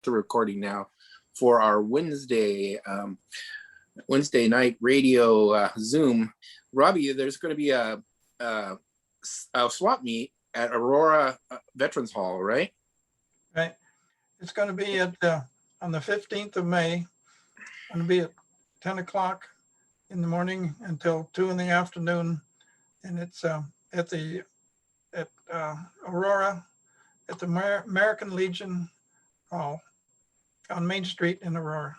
to recording now for our Wednesday night radio Zoom. Robbie, there's going to be a swap meet at Aurora Veterans Hall, right? Right. It's going to be at on the 15th of May. Going to be at 10 o'clock in the morning until 2 in the afternoon, and it's at Aurora at the American Legion Hall on Main Street in Aurora.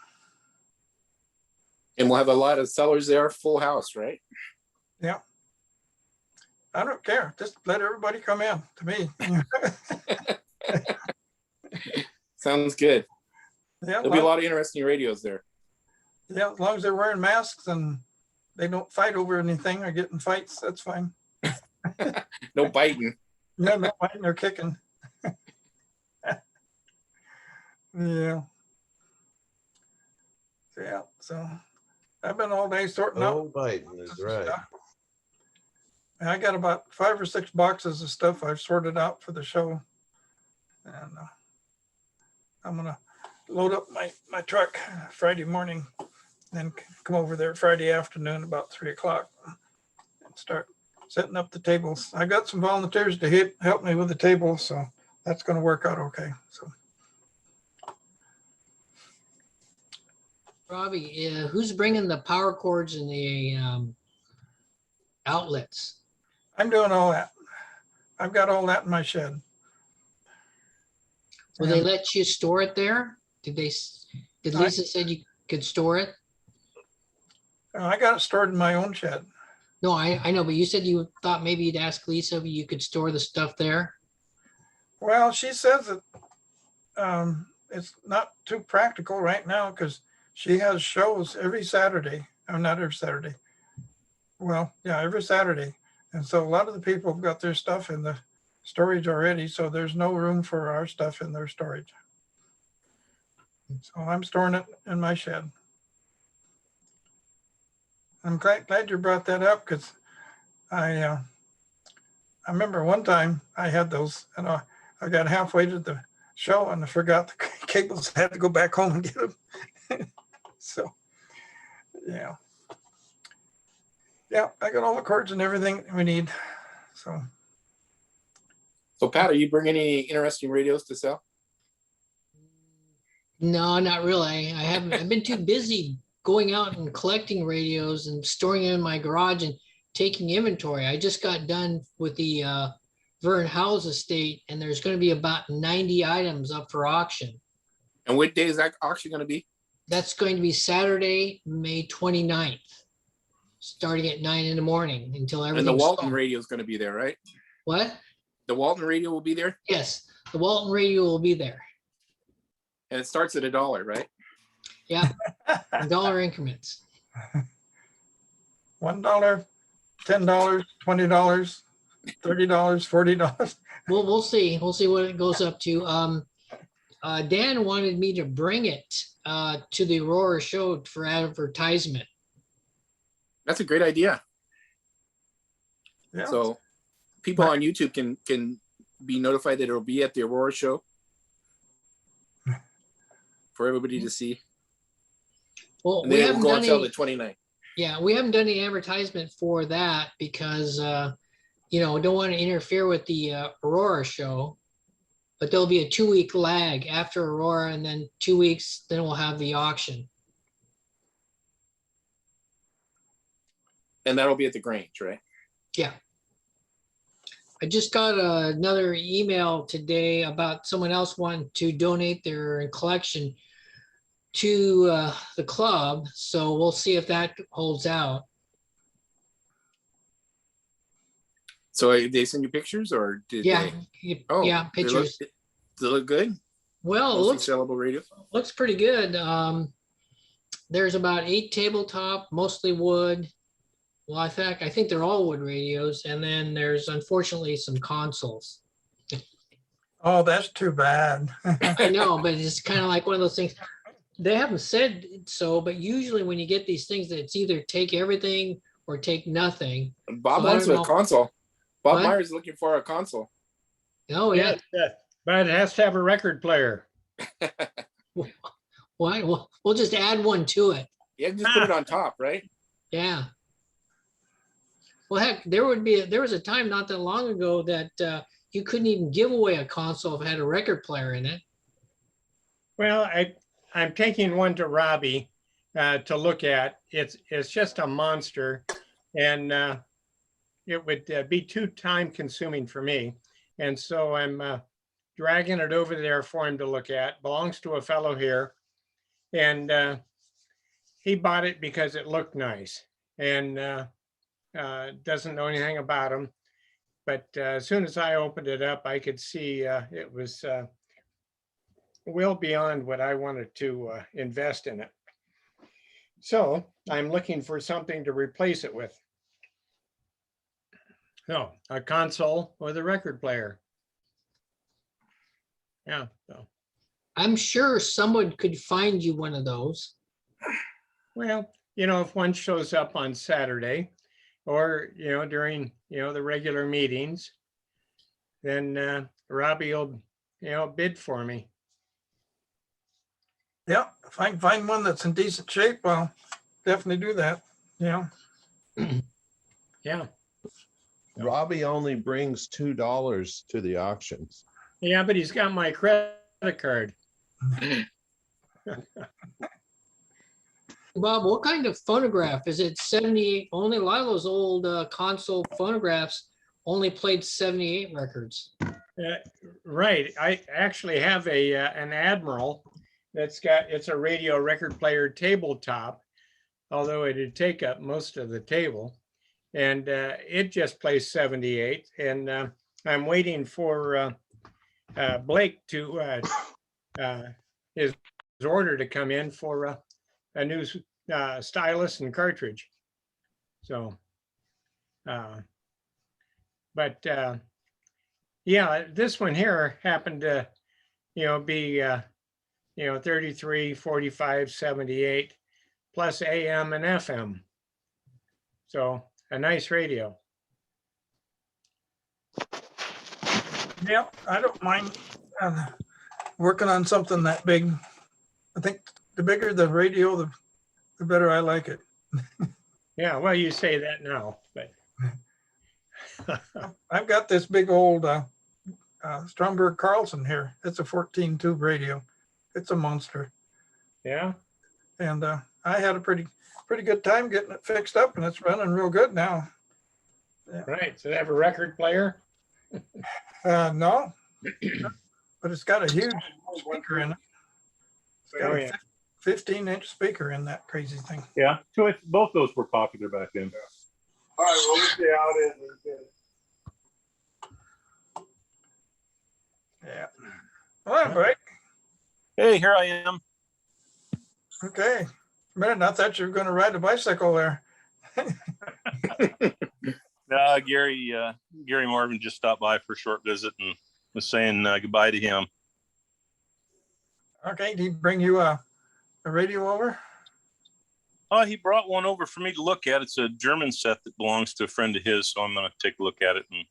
And we'll have a lot of sellers there, full house, right? Yeah. I don't care. Just let everybody come in to me. Sounds good. Yeah, There'll be a lot of interesting radios there. Yeah, as long as they're wearing masks and they don't fight over anything or get in fights, that's fine. No biting. Yeah, no biting or kicking. Yeah. Yeah, so I've been all day sorting out. Oh, biting is right. stuff. I got about 5 or 6 boxes of stuff I've sorted out for the show. And I'm gonna load up my truck Friday morning, then come over there Friday afternoon about 3 o'clock and start setting up the tables. I got some volunteers to help me with the table, so that's gonna work out okay. So Robbie, who's bringing the power cords and the outlets? I'm doing all that. I've got all that in my shed. Will they let you store it there? Did Lisa said you could store it? I got it stored in my own shed. No, I know, but you said you thought maybe you'd ask Lisa if you could store the stuff there. Well, she says that it's not too practical right now because she has shows every Saturday. Oh, not every Saturday. Well, yeah, every Saturday. And so a lot of the people have got their stuff in the storage already, so there's no room for our stuff in their storage. So I'm storing it in my shed. I'm glad you brought that up because I remember one time I had those and I got halfway to the show and I forgot the cables. I had to go back home and get them. So, yeah. Yeah, I got all the cords and everything we need. So Pat, are you bringing any interesting radios to sell? No, not really. I haven't. I've been too busy going out and collecting radios and storing them in my garage and taking inventory. I just got done with the Vern House estate, and there's going to be about 90 items up for auction. And what day is that auction going to be? That's going to be Saturday, May 29th, starting at 9 in the morning until everything's And the Walton sold. radio is going to be there, right? What? The Walton radio will be there? Yes, the Walton radio will be there. And it starts at $1, right? Yeah, dollar increments. $1, $10, $20, $30, $40. We'll see. We'll see what it goes up to. Dan wanted me to bring it to the Aurora show for advertisement. That's a great idea. Yeah. So people on YouTube can be notified that it'll be at the Aurora show for everybody to see. Well, And we then it will haven't go done until any, the 29th. yeah, we haven't done any advertisement for that because don't want to interfere with the Aurora show. But there'll be a 2-week lag after Aurora, and then 2 weeks, then we'll have the auction. And that'll be at the Grange, right? Yeah. I just got another email today about someone else wanting to donate their collection to the club. So we'll see if that holds out. So they send you pictures or did Yeah. they? Yeah, pictures. Does it look good? Well, it Mostly sellable radios? looks pretty good. There's about 8 tabletop, mostly wood. Well, I think they're all wood radios. And then there's unfortunately some consoles. Oh, that's too bad. I know, but it's kind of like one of those things. They haven't said so, but usually when you get these things, it's either take everything or take nothing. Bob So I wants don't a know. console. Bob What? Myers is looking for a console. Oh, yeah. But it has to have a record player. Why? We'll just add one to it. Yeah, just put it on top, right? Yeah. Well, heck, there was a time not that long ago that you couldn't even give away a console if it had a record player in it. Well, I'm taking one to Robbie to look at. It's just a monster, and it would be too time consuming for me. And so I'm dragging it over there for him to look at. Belongs to a fellow here, and he bought it because it looked nice, and doesn't know anything about them. But as soon as I opened it up, I could see it was well beyond what I wanted to invest in it. So I'm looking for something to replace it with. So a console or the record player. Yeah. So, I'm sure someone could find you one of those. well, if one shows up on Saturday or, during, the regular meetings, then Robbie will, bid for me. Yeah, if I can find one that's in decent shape, I'll definitely do that. Yeah. Yeah. Robbie only brings $2 to the auctions. Yeah, but he's got my credit card. Bob, what kind of phonograph? Is it 78? Only a lot of those old console phonographs only played 78 records. Right. I actually have an Admiral it's a radio record player tabletop, although it'd take up most of the table. And it just plays 78. And I'm waiting for Blake to his order to come in for a new stylus and cartridge. So, but yeah, this one here happened to, be 33, 45, 78 plus AM and FM. So a nice radio. Yeah, I don't mind working on something that big. I think the bigger the radio, the better I like it. Yeah, well, you say that now, but I've got this big old Stromberg Carlson here. It's a 14 tube radio. It's a monster. yeah. And I had a pretty good time getting it fixed up, and it's running real good now. Right. So they have a record player. No, but it's got a huge speaker in it. It's got a 15-inch speaker in that crazy thing. Yeah, both those were popular back then. All right, well, let's stay out in. Yeah. All right, Blake. Hey, here I am. Okay. A minute, I thought you were going to ride a bicycle there. Gary Marvin just stopped by for a short visit and was saying goodbye to him. Okay. Did he bring you a radio over? He brought one over for me to look at. It's a German set that belongs to a friend of his, so I'm going to take a look at it and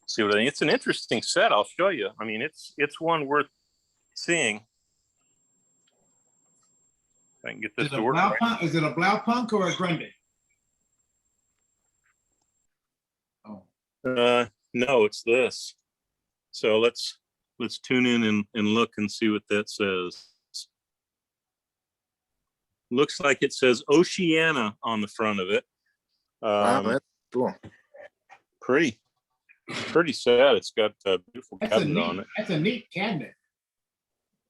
see what I think. It's an interesting set. I'll show you. I mean, it's one worth seeing. If I can get this to work. Right. Is it a Blaupunk or a Grundy? Oh. No, it's this. So let's tune in and look and see what that says. Looks like it says Oceana on the front of it. Wow, that's cool. Pretty sad. It's got a beautiful cabinet on it. That's a neat cabinet.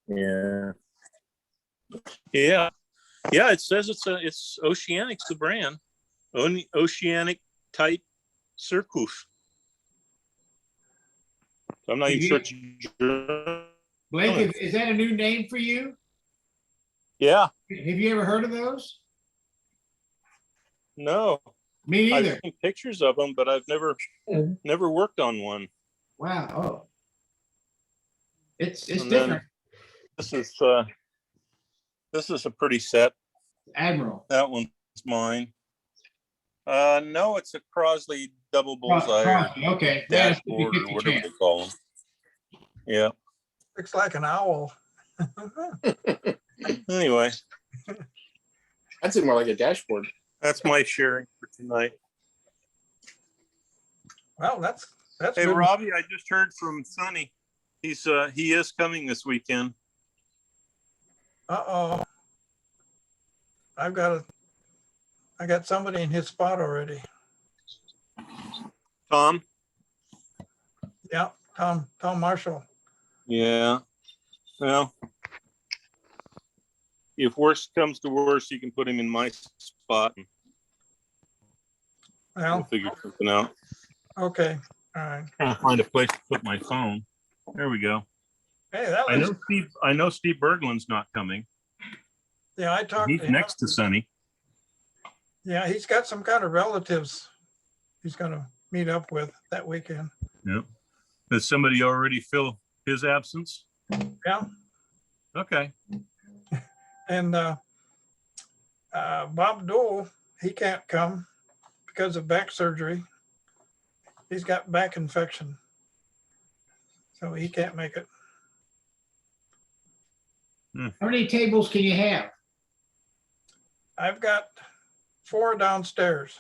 Yeah. It says it's Oceanic's the brand. Oceanic type Circus. So I'm not even sure. Blake, is that a new name for you? Yeah. Have you ever heard of those? No. Me neither. I've seen pictures of them, but I've never worked on one. Wow. Oh. It's And different. This is a pretty set. Admiral. That one's mine. No, it's a Crosley double bullseye. Crosby, okay. Yeah, it's Dashboard or 50-50 whatever chance. they call them. Yeah. Looks like an owl. Anyway, I'd say more like a dashboard. that's my sharing for tonight. Well, that's Hey, good. Robbie, I just heard from Sonny. He is coming this weekend. Uh-oh. I got somebody in his spot already. Tom? Yeah, Tom Marshall. Yeah. Well, if worst comes to worst, you can put him in my spot and we'll Well, figure something out. okay, all right. Trying to find a place to put my phone. There we go. Hey, that I was, know Steve Berglund's not coming. yeah, I talked He's to him. next to Sonny. Yeah, he's got some kind of relatives he's gonna meet up with that weekend. Yeah. Does somebody already fill his absence? Yeah, Okay. and Bob Dole, he can't come because of back surgery. He's got back infection, so he can't make it. How many tables can you have? I've got 4 downstairs.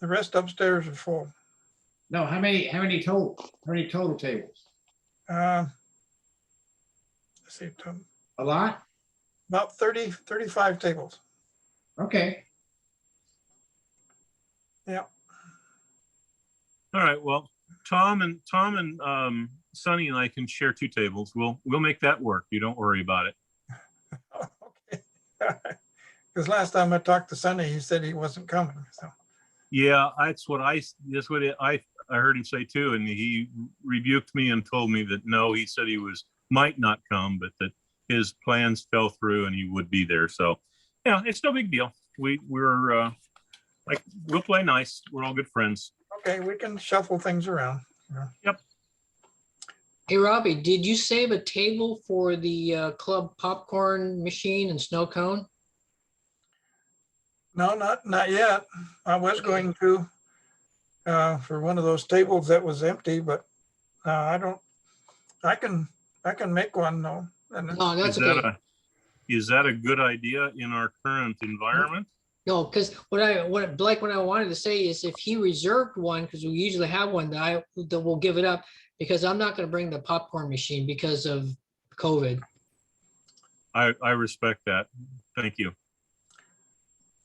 The rest upstairs are full. No, how many total? How many total tables? Let's see, A lot? about 35 tables. Okay. Yeah. All right. Well, Tom and Sonny and I can share 2 tables. We'll make that work. You don't worry about it. Okay. Because last time I talked to Sonny, he said he wasn't coming. So Yeah, that's what I heard him say too, and he rebuked me and told me that no, he said he might not come, but that his plans fell through and he would be there. So yeah, it's no big deal. We're like, we'll play nice. We're all good friends. okay, we can shuffle things around. Yeah. Yep. Hey, Robbie, did you save a table for the club popcorn machine and snow cone? No, not yet. I was going to for one of those tables that was empty, but I can make one though. And No, that's okay. Is that a good idea in our current environment? No, because what I wanted to say is if he reserved one, because we usually have one, that we'll give it up because I'm not going to bring the popcorn machine because of COVID. I respect that. Thank you.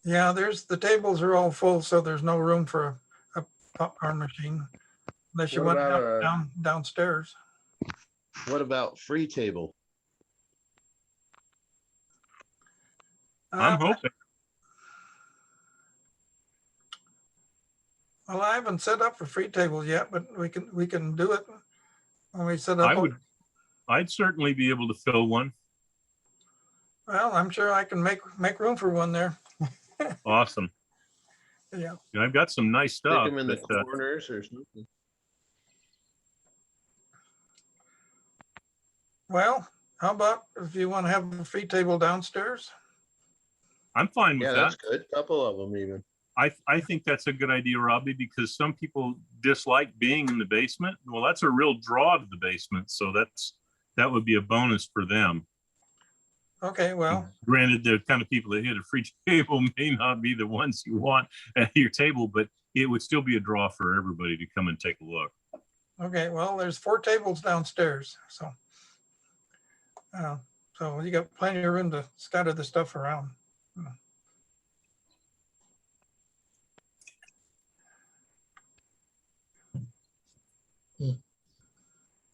yeah, the tables are all full, so there's no room for a popcorn machine unless you What went about downstairs. What about free table? I'm hoping. Well, I haven't set up for free tables yet, but we can do it when we set up. I'd certainly be able to fill one. Well, I'm sure I can make room for one there. Awesome. Yeah. And I've got some nice Stick stuff. them in the but, corners or something. Well, how about if you want to have a free table downstairs? I'm fine with Yeah, that. that's good. Couple of them even. I think that's a good idea, Robbie, because some people dislike being in the basement. Well, that's a real draw to the basement. So that would be a bonus for them. Okay, well, Granted, the kind of people that hit a free table may not be the ones you want at your table, but it would still be a draw for everybody to come and take a look. okay, well, there's 4 tables downstairs, so you got plenty of room to scatter the stuff around.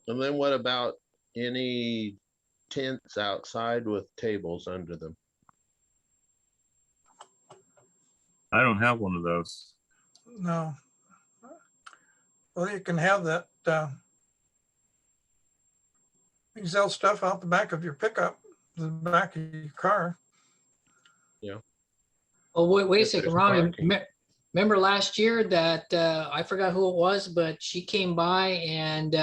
And then what about any tents outside with tables under them? I don't have one of those. No. Well, you can have that. You can sell stuff out the back of your pickup, the back of your car. Oh, wait a If second, there's Robbie. parking. Remember last year that I forgot who it was, but she came by and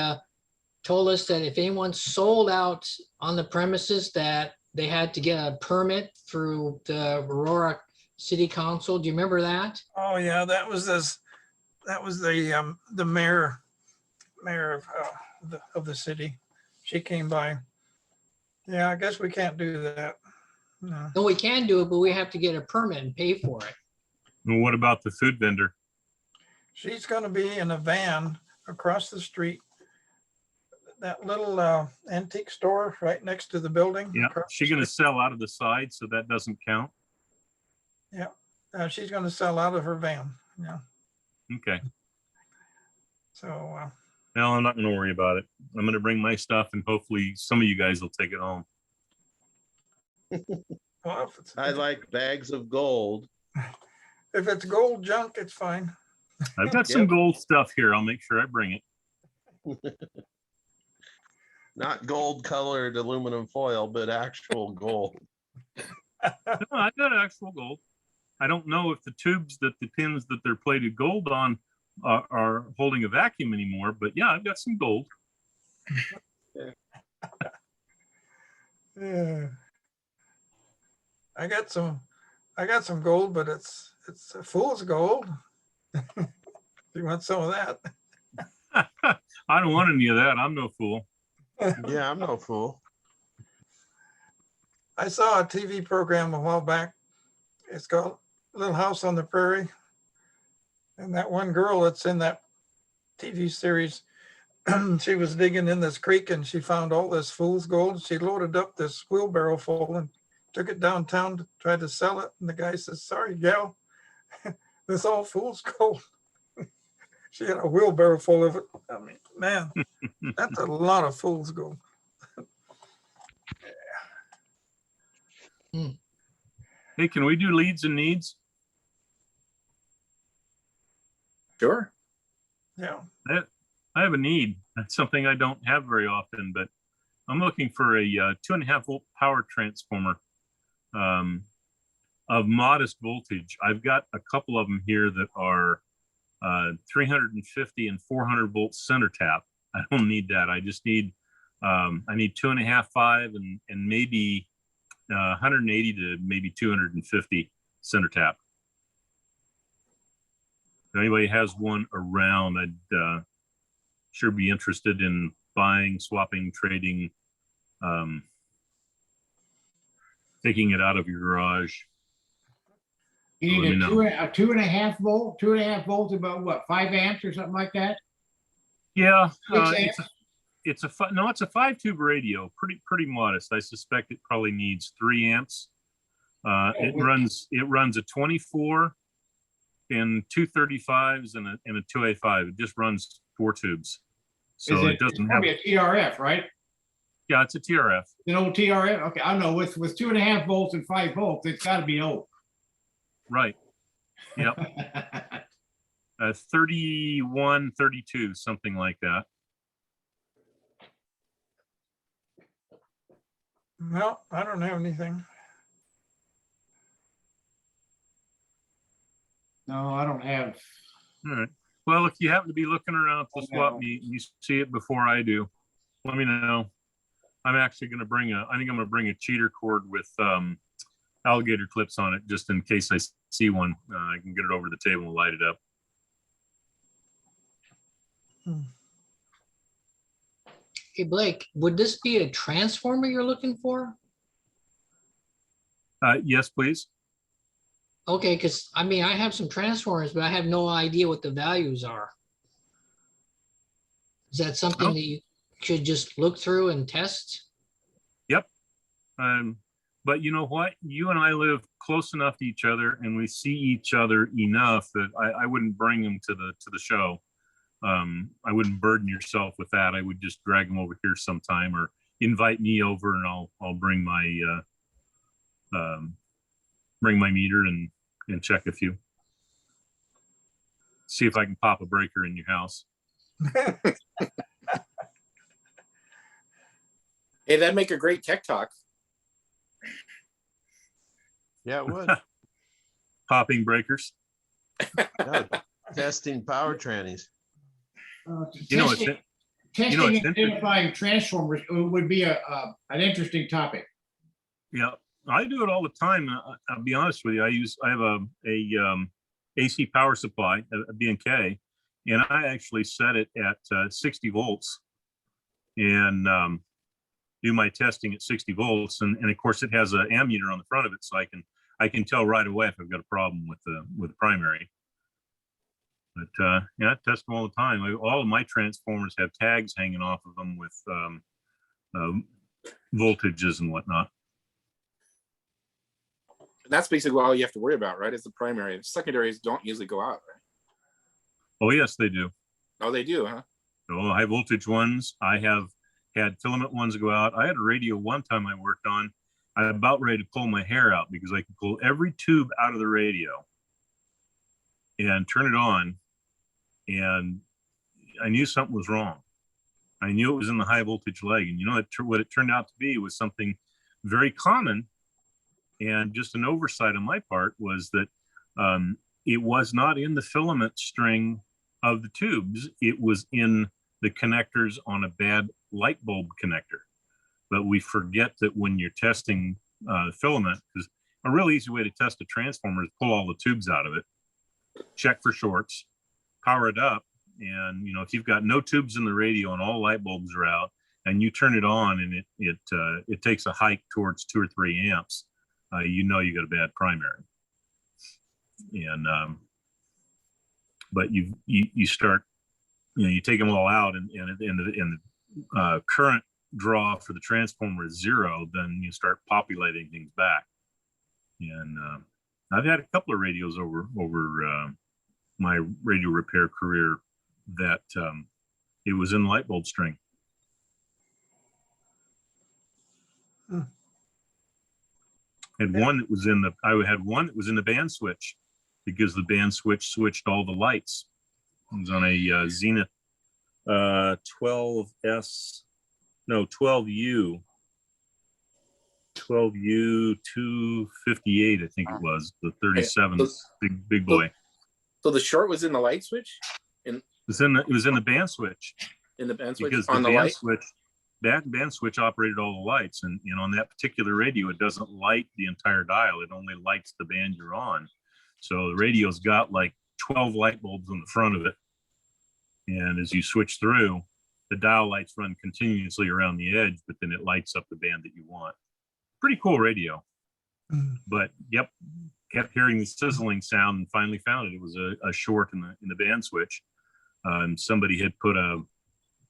told us that if anyone sold out on the premises that they had to get a permit through the Aurora City Council. Do you remember that? Oh yeah, that was the mayor of the city. She came by. Yeah, I guess we can't do that. No. No, we can do it, but we have to get a permit and pay for it. And what about the food vendor? She's gonna be in a van across the street. That little antique store right next to the building. Yeah, across she the gonna street. sell out of the side, so that doesn't count? She's gonna sell out of her van. Yeah. Okay. So No, I'm not gonna worry about it. I'm gonna bring my stuff and hopefully some of you guys will take it home. well, if it's, I like bags of gold. if it's gold junk, it's fine. I've got some Yep. gold stuff here. I'll make sure I bring it. Not gold colored aluminum foil, but actual gold. No, I've got actual gold. I don't know if the tubes that the pins that they're plated gold on are holding a vacuum anymore, but yeah, I've got some gold. Yeah. I got some gold, but it's a fool's gold. You want some of that? I don't want any of that. I'm no fool. Yeah, I'm no fool. I saw a TV program a while back. It's called Little House on the Prairie. And that one girl that's in that TV series, she was digging in this creek and she found all this fool's gold. She loaded up this wheelbarrow full and took it downtown to try to sell it. And the guy says, sorry, gal, this all fool's gold. She had a wheelbarrow full of it. I mean, man, that's a lot of fool's gold. Hey, can we do leads and needs? Sure. Yeah. I have a need. That's something I don't have very often, but I'm looking for a 2.5 volt power transformer of modest voltage. I've got a couple of them here that are 350 and 400 volt center tap. I don't need that. I just need I need 2.5, 5, and maybe 180 to maybe 250 center tap. If anybody has one around, I'd sure be interested in buying, swapping, trading, taking it out of your garage. You Let need me a know. a 2.5 volt, 2.5 volts, about what, 5 amps or something like that? Yeah, 6 amps? it's a it's a 5-tube radio, pretty modest. I suspect it probably needs 3 amps. It runs a 24 and 235s and a 2A5. It just runs 4 tubes, so it It's doesn't have. probably a TRF, right? Yeah, it's a TRF. An old TRF? Okay, I don't know, with 2.5 volts and 5 volts, it's gotta be old. Right. Yep. 31, 32, something like that. No, I don't have anything. No, I don't have. All right. Well, if you happen to be looking around at the Oh, swap no. meet and you see it before I do, let me know. I'm actually going to I think I'm going to bring a cheater cord with alligator clips on it, just in case I see one. I can get it over the table and light it up. Hey, Blake, would this be a transformer you're looking for? Yes, please. Okay, because I mean, I have some transformers, but I have no idea what the values are. Is that something Oh. that you should just look through and test? But you know what? You and I live close enough to each other, and we see each other enough that I wouldn't bring them to the show. I wouldn't burden yourself with that. I would just drag them over here sometime, or invite me over, and I'll bring my meter and check a few. See if I can pop a breaker in your house. Hey, that'd make a great tech talk. Yeah, it would. Popping breakers. Yeah, testing power trannies. You know, it's Testing it's and identifying transformers would be an interesting topic. yeah. I do it all the time. I'll be honest with you. I have a AC power supply, a B&K, and I actually set it at 60 volts. And do my testing at 60 volts, and of course it has an ammeter on the front of it, so I can tell right away if I've got a problem with the primary. But yeah, I test them all the time. All of my transformers have tags hanging off of them with voltages and whatnot. And that's basically all you have to worry about, right? Is the primary. Secondaries don't usually go out, right? Oh yes, they do. Oh, they do, huh? So high voltage ones. I have had filament ones go out. I had a radio one time I worked on. I was about ready to pull my hair out because I could pull every tube out of the radio and turn it on, and I knew something was wrong. I knew it was in the high voltage leg, and you know what it turned out to be was something very common, and just an oversight on my part was that it was not in the filament string of the tubes. It was in the connectors on a bad light bulb connector. But we forget that when you're testing filament, because a real easy way to test a transformer is pull all the tubes out of it, check for shorts, power it up, and you know, if you've got no tubes in the radio and all light bulbs are out, and you turn it on and it takes a hike towards 2 or 3 amps, you know you got a bad primary. And but you start, you know, you take them all out, and the current draw for the transformer is 0, then you start populating things back. And I've had a couple of radios over my radio repair career that it was in the light bulb string. I had one that was in the band switch, because the band switch switched all the lights. It was on a Zenith 12U 258, I think it was, the 37, big boy. So the short was in the light switch? It was in the band switch. In the band switch? Because on the the band light? switch, that band switch operated all the lights, and on that particular radio, it doesn't light the entire dial. It only lights the band you're on. So the radio's got like 12 light bulbs on the front of it. And as you switch through, the dial lights run continuously around the edge, but then it lights up the band that you want. Pretty cool radio. But yep, kept hearing the sizzling sound and finally found it. It was a short in the band switch. Somebody had put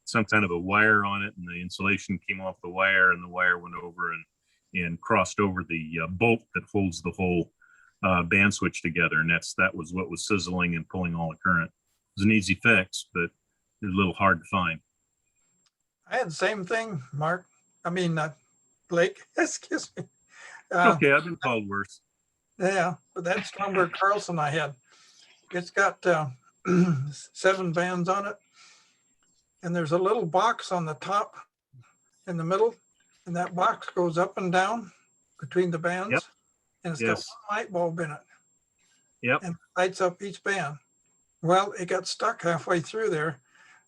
some kind of a wire on it, and the insulation came off the wire, and the wire went over and crossed over the bolt that holds the whole band switch together, and that was what was sizzling and pulling all the current. It was an easy fix, but it was a little hard to find. I had the same thing, Mark. I mean, Blake, excuse me. Okay, I've been called worse. Yeah, but that Stromberg Carlson I had, it's got 7 bands on it. And there's a little box on the top in the middle, and that box goes up and down between the bands. Yep. And it's Yes. got one light bulb in it. Yep. And lights up each band. Well, it got stuck halfway through there.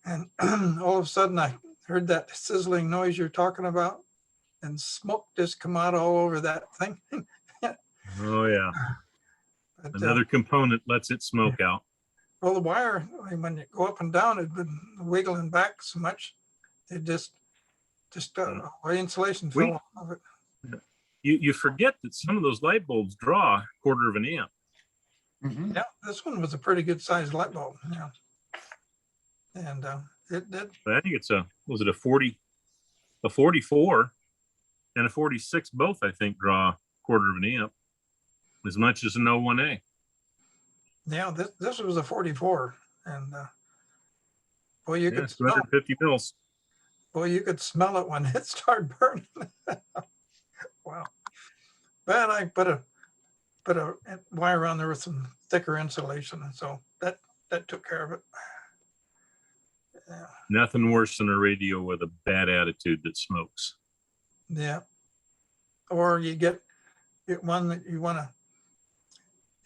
And all of a sudden I heard that sizzling noise you're talking about, and smoke just come out all over that thing. Oh yeah. But, Another component lets it smoke out. well, the wire, I mean, when you go up and down, it'd been wiggling back so much, it just the insulation fell off of it. You forget that some of those light bulbs draw a quarter of an amp. Mhm. Yeah, this one was a pretty good sized light bulb. Yeah. And it did. But I think it's a 44 and a 46 both, I think, draw a quarter of an amp, as much as an 01A. Yeah, this was a 44, and boy, you could smell. 250 mils. Boy, you could smell it when it started burning. Wow. But I put a wire on there with some thicker insulation, and so that took care of it. Yeah. Nothing worse than a radio with a bad attitude that smokes. Yeah. Or you get one that you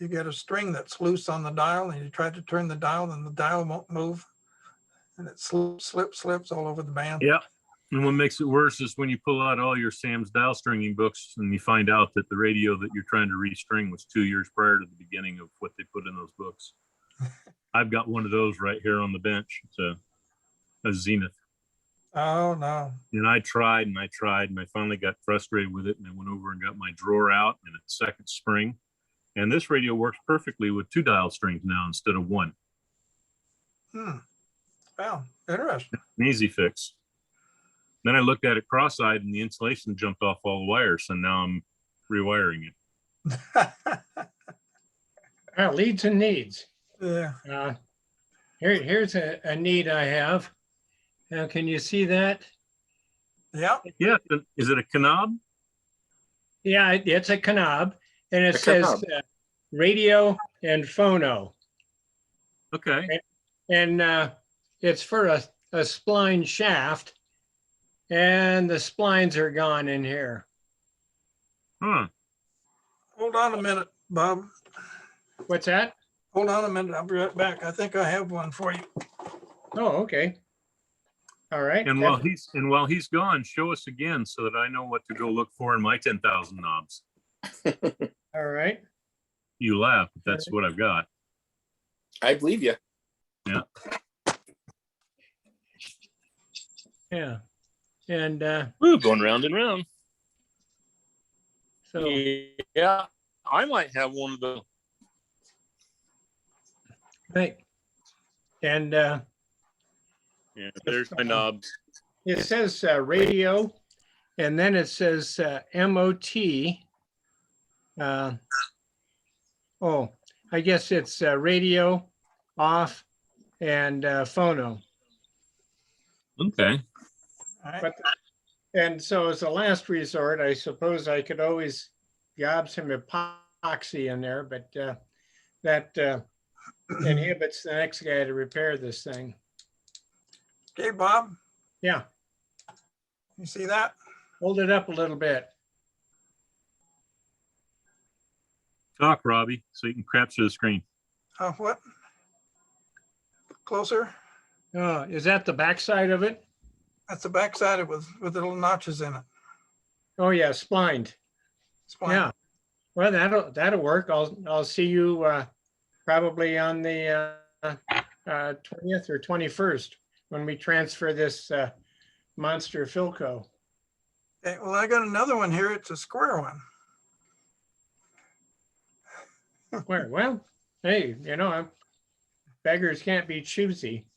get a string that's loose on the dial, and you try to turn the dial, and the dial won't move, and it slips all over the band. Yeah. And what makes it worse is when you pull out all your Sam's dial stringing books and you find out that the radio that you're trying to restring was 2 years prior to the beginning of what they put in those books. I've got one of those right here on the bench. It's a Zenith. Oh, no. And I tried and I tried, and I finally got frustrated with it, and I went over and got my drawer out and a second spring. And this radio works perfectly with 2 dial strings now instead of 1. Well, interesting. An easy fix. Then I looked at it cross-eyed, and the insulation jumped off all the wires, so now I'm rewiring it. Leads and needs. Yeah. Here's a need I have. Now, can you see that? Yeah. Yeah, is it a Canab? Yeah, it's a Canab, and it A says Canab. radio and phono. Okay. And it's for a spline shaft, and the splines are gone in here. Huh. Hold on a minute, Bob. What's that? Hold on a minute. I'll be right back. I think I have one for you. Oh, okay. All right. And while he's gone, show us again so that I know what to go look for in my 10,000 knobs. All right. You laugh, but that's what I've got. I believe you. Yeah. Yeah. And Ooh, going round and round. so Yeah, I might have one of those. right. And Yeah, there's my knobs. it says radio, and then it says MOT. Oh, I guess it's radio off and phono. Okay. All right. But, and so as a last resort, I suppose I could always gob some epoxy in there, but that inhibits the next guy to repair this thing. Okay, Bob, Yeah, you see that? hold it up a little bit. Talk, Robbie, so you can capture the screen. What? Closer? Oh, is that the backside of it? That's the backside of it with the little notches in it. Oh yeah, splined. Spline. Yeah. Well, that'll work. I'll see you probably on the 20th or 21st when we transfer this monster Philco. Okay, well, I got another one here. It's a square one. Where? Well, hey, beggars can't be choosy.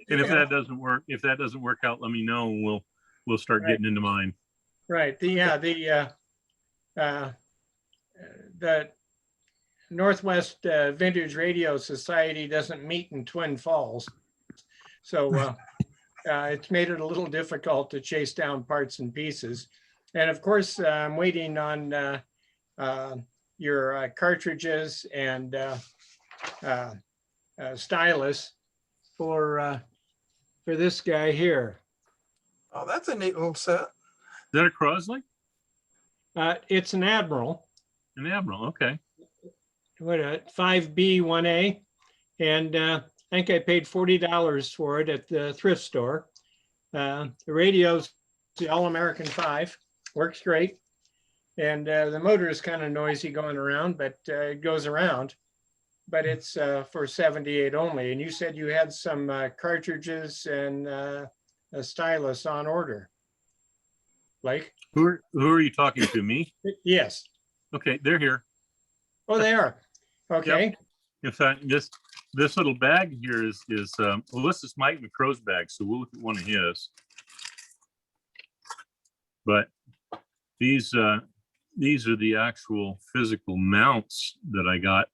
And if that doesn't work out, let me know, and we'll start Right. getting into mine. Right. The Northwest Vintage Radio Society doesn't meet in Twin Falls, so it's made it a little difficult to chase down parts and pieces. And of course, I'm waiting on your cartridges and stylus for this guy here. Oh, that's a neat little set. Is that a Crosley? It's an Admiral. An Admiral, okay. What a 5B 1A, and I think I paid $40 for it at the thrift store. The radio's the All-American 5, works great, and the motor is kind of noisy going around, but it goes around. But it's for 78 only. And you said you had some cartridges and a stylus on order. Blake? Who are you talking to? Me? Yes. Okay, they're here. Oh, they are. Okay. In fact, this little bag here is well, this is Mike McCrow's bag, so we'll look at one of his. But these are the actual physical mounts that I got.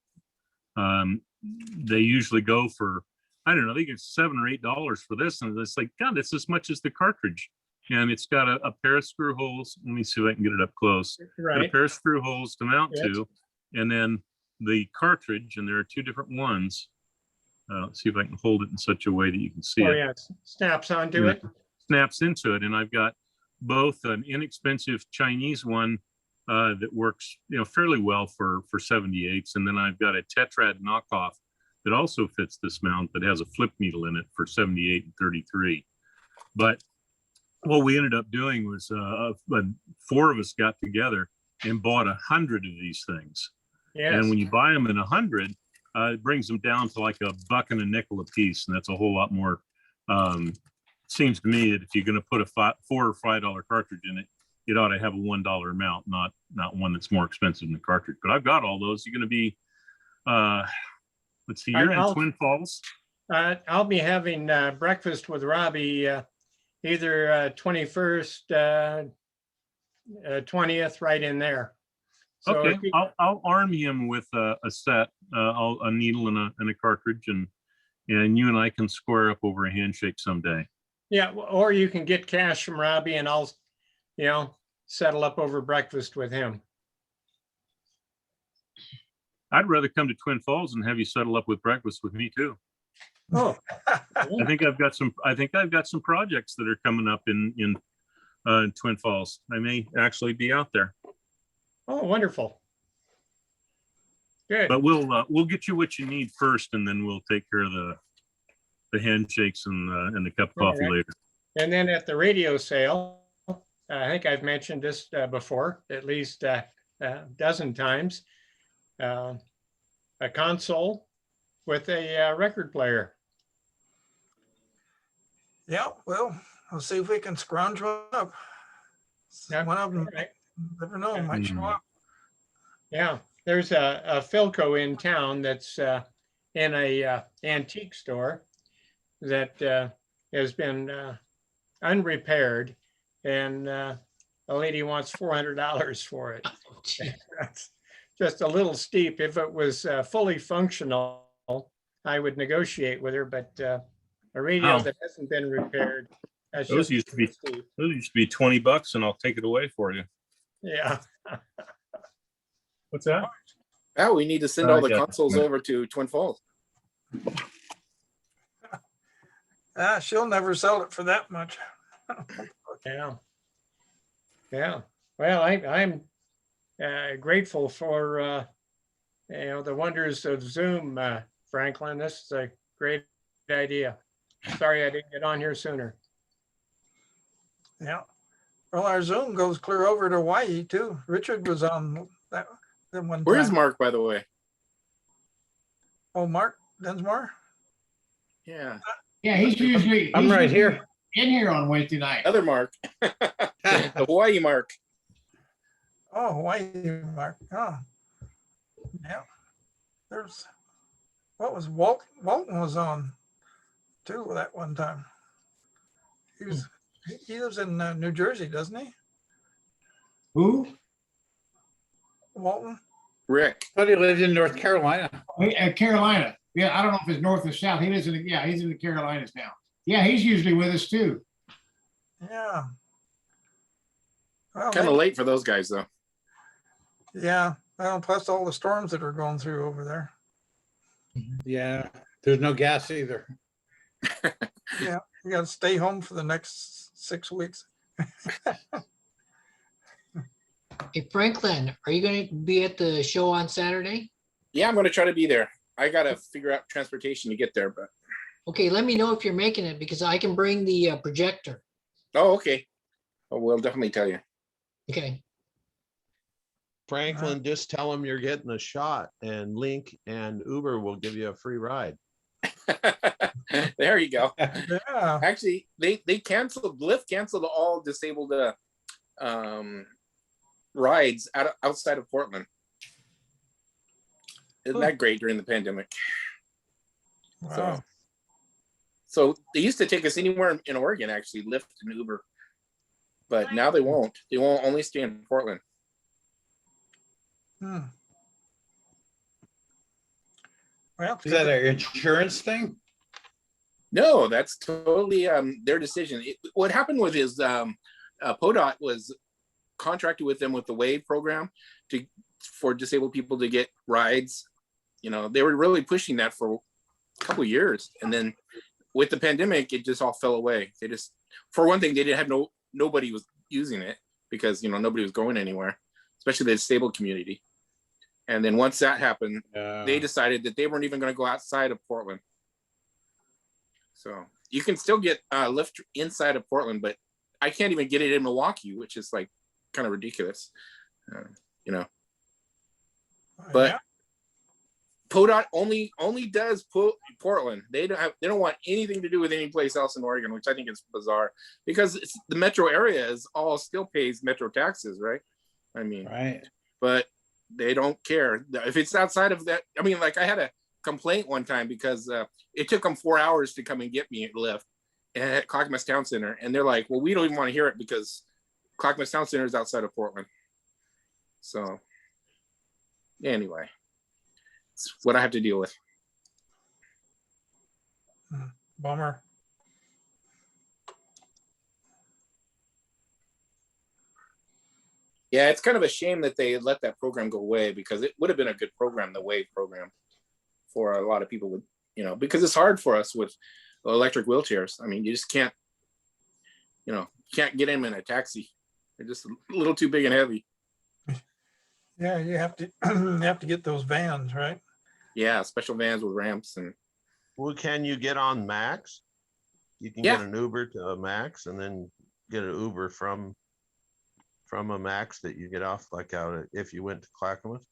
They usually go for, I don't know, they get $7 or $8 for this, and it's like, God, it's as much as the cartridge. And it's got a pair of screw holes. Let me see if I can get it up close. Got a Right. pair of screw holes to mount Yes. to, and then the cartridge, and there are two different ones. Let's see if I can hold it in such a way that you can see Oh, it. yeah. Snaps onto Yeah. it. Snaps into it, and I've got both an inexpensive Chinese one that works, fairly well for 78s, and then I've got a Tetrad knockoff that also fits this mount that has a flip needle in it for 78 and 33. But what we ended up doing was 4 of us got together and bought 100 of these things. Yes. And when you buy them in 100, it brings them down to like $1 and a nickel a piece, and that's a whole lot more seems to me that if you're going to put a $4 or $5 cartridge in it, it ought to have a $1 amount, not one that's more expensive than the cartridge. But I've got all those. You're going to be, let's see, you're in Twin Falls. I'll be having breakfast with Robbie either 21st, 20th, right in there. So Okay, I'll arm him with a set, a needle and a cartridge, and you and I can square up over a handshake someday. Yeah, or you can get cash from Robbie, and I'll, settle up over breakfast with him. I'd rather come to Twin Falls and have you settle up with breakfast with me too. Oh, I think I've got some projects that are coming up in Twin Falls. I may actually be out there. oh, wonderful. Good. But we'll get you what you need first, and then we'll take care of the handshakes and the cup of coffee All right. later. And then at the radio sale, I think I've mentioned this before, at least a dozen times, a console with a record player. Yeah, well, we'll see if we can scrounge one up. Yeah. One of them, Right. never know, might show up. Yeah, there's a Philco in town that's in a antique store that has been unrepaired, and a lady wants $400 for it. Oh, gee. That's just a little steep. If it was fully functional, I would negotiate with her, but a radio Wow. that hasn't been repaired, that's Those just used to be steep. $20, and I'll take it away for you. Yeah. What's that? Now we need to send all the Yeah. consoles over to Twin Falls. She'll never sell it for that much. Yeah. Yeah. Well, I'm grateful for, the wonders of Zoom, Franklin. This is a great idea. Sorry I didn't get on here sooner. Yeah. Well, our Zoom goes clear over to Hawaii too. Richard was on that one Where is time. Mark, by the way? Oh, Mark Densmore? Yeah, Yeah, he's usually. I'm he's right usually here. In here on Wednesday night. other Mark. The Hawaii Mark. Oh, Hawaii Mark. Oh, yeah. There's, what was Walton was on too that one time. He lives in New Jersey, doesn't he? Who? Walton? Rick. But he lived in North Carolina. Carolina. Yeah, I don't know if it's north or south. He lives in he's in the Carolinas now. Yeah, he's usually with us too. Yeah. Well, Kind of late for those guys, though. yeah. Well, plus all the storms that are going through over there. Yeah, there's no gas either. Yeah, you got to stay home for the next 6 weeks. Hey, Franklin, are you going to be at the show on Saturday? Yeah, I'm going to try to be there. I got to figure out transportation to get there, but. Okay, let me know if you're making it because I can bring the projector. Oh, okay. Oh, we'll definitely tell you. Okay. Franklin, just tell them you're getting a shot, and Link and Uber will give you a free ride. There you go. Yeah. Actually, they canceled, Lyft canceled all disabled rides outside of Portland. Isn't that great during the pandemic? Wow. So they used to take us anywhere in Oregon, actually, Lyft and Uber. But now they won't. They won't only stay in Portland. Hmm. Well, Is that an insurance thing? No, that's totally their decision. What happened with is PODOT was contracted with them with the WAVE program for disabled people to get rides. You know, they were really pushing that for a couple of years, and then with the pandemic, it just all fell away. They just, for one thing, they didn't have nobody was using it because nobody was going anywhere, especially the disabled community. And then once that happened, they decided that they weren't even going to go outside of Portland. So you can still get Lyft inside of Portland, but I can't even get it in Milwaukee, which is like kind of ridiculous, But PODOT only does Portland. They don't want anything to do with any place else in Oregon, which I think is bizarre because the metro area is all still pays metro taxes, right? I mean, Right. but they don't care if it's outside of that. I mean, like I had a complaint one time because it took them 4 hours to come and get me at Lyft at Clackamas Town Center, and they're like, "Well, we don't even want to hear it because Clackamas Town Center is outside of Portland." So, anyway. It's what I have to deal with. Bummer. Yeah, it's kind of a shame that they let that program go away because it would have been a good program, the WAVE program, for a lot of people with, because it's hard for us with electric wheelchairs. I mean, you just can't, can't get them in a taxi. They're just a little too big and heavy. Yeah, you have to you have to get those vans, right? Yeah, special vans with ramps and. Well, can you get on Max? You can Yeah. get an Uber to a Max and then get an Uber from a Max that you get off like if you went to Clackamas.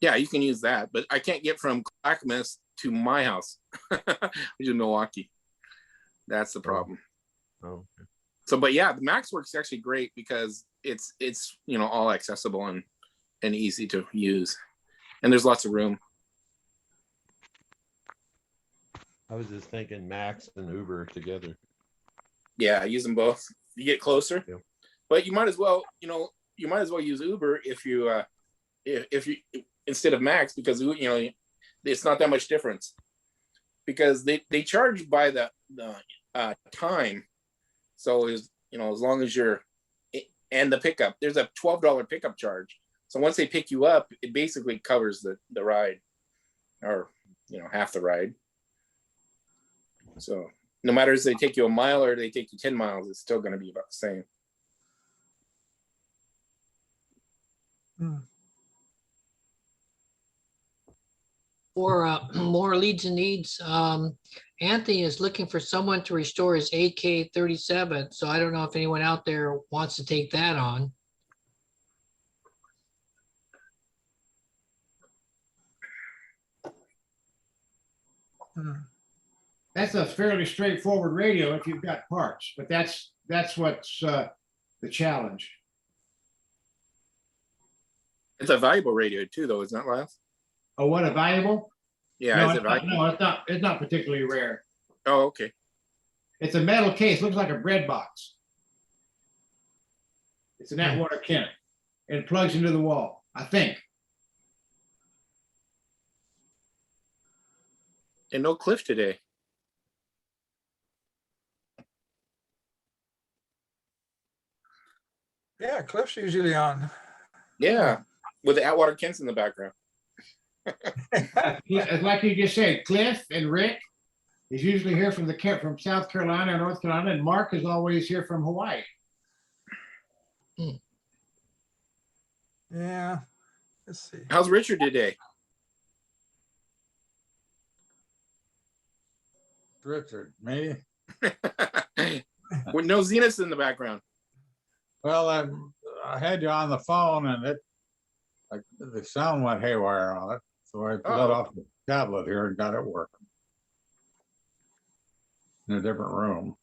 Yeah, you can use that, but I can't get from Clackamas to my house, which is Milwaukee. That's the problem. Oh. So, but yeah, the Max Works is actually great because it's all accessible and easy to use, and there's lots of room. I was just thinking Max and Uber together. Yeah, use them both. You get closer, Yeah. But you might as well, use Uber if you instead of Max because it's not that much difference because they charge by the time. So as long as you're and the pickup, there's a $12 pickup charge. So once they pick you up, it basically covers the ride, or half the ride. So no matter if they take you a mile or they take you 10 miles, it's still going to be about the same. For more leads and needs, Anthony is looking for someone to restore his AK-37. So I don't know if anyone out there wants to take that on. That's a fairly straightforward radio if you've got parts, but that's what's the challenge. It's a valuable radio too, though, isn't it, Lance? Oh, what a valuable? Yeah, No, is it valuable? no, it's not particularly rare. Oh, okay. It's a metal case, looks like a bread box. It's an Atwater Kent. It plugs into the wall, I think. And no Cliff today. Yeah, Cliff's usually on. Yeah, with the Atwater Kents in the background. It's like you just said, Cliff and Rick is usually here from South Carolina and North Carolina, and Mark is always here from Hawaii. Yeah, let's see. How's Richard today? Richard, me? With no Zenith in the background. Well, I had you on the phone and the sound went haywire on it. So I let off the tablet here and got it working in a different room.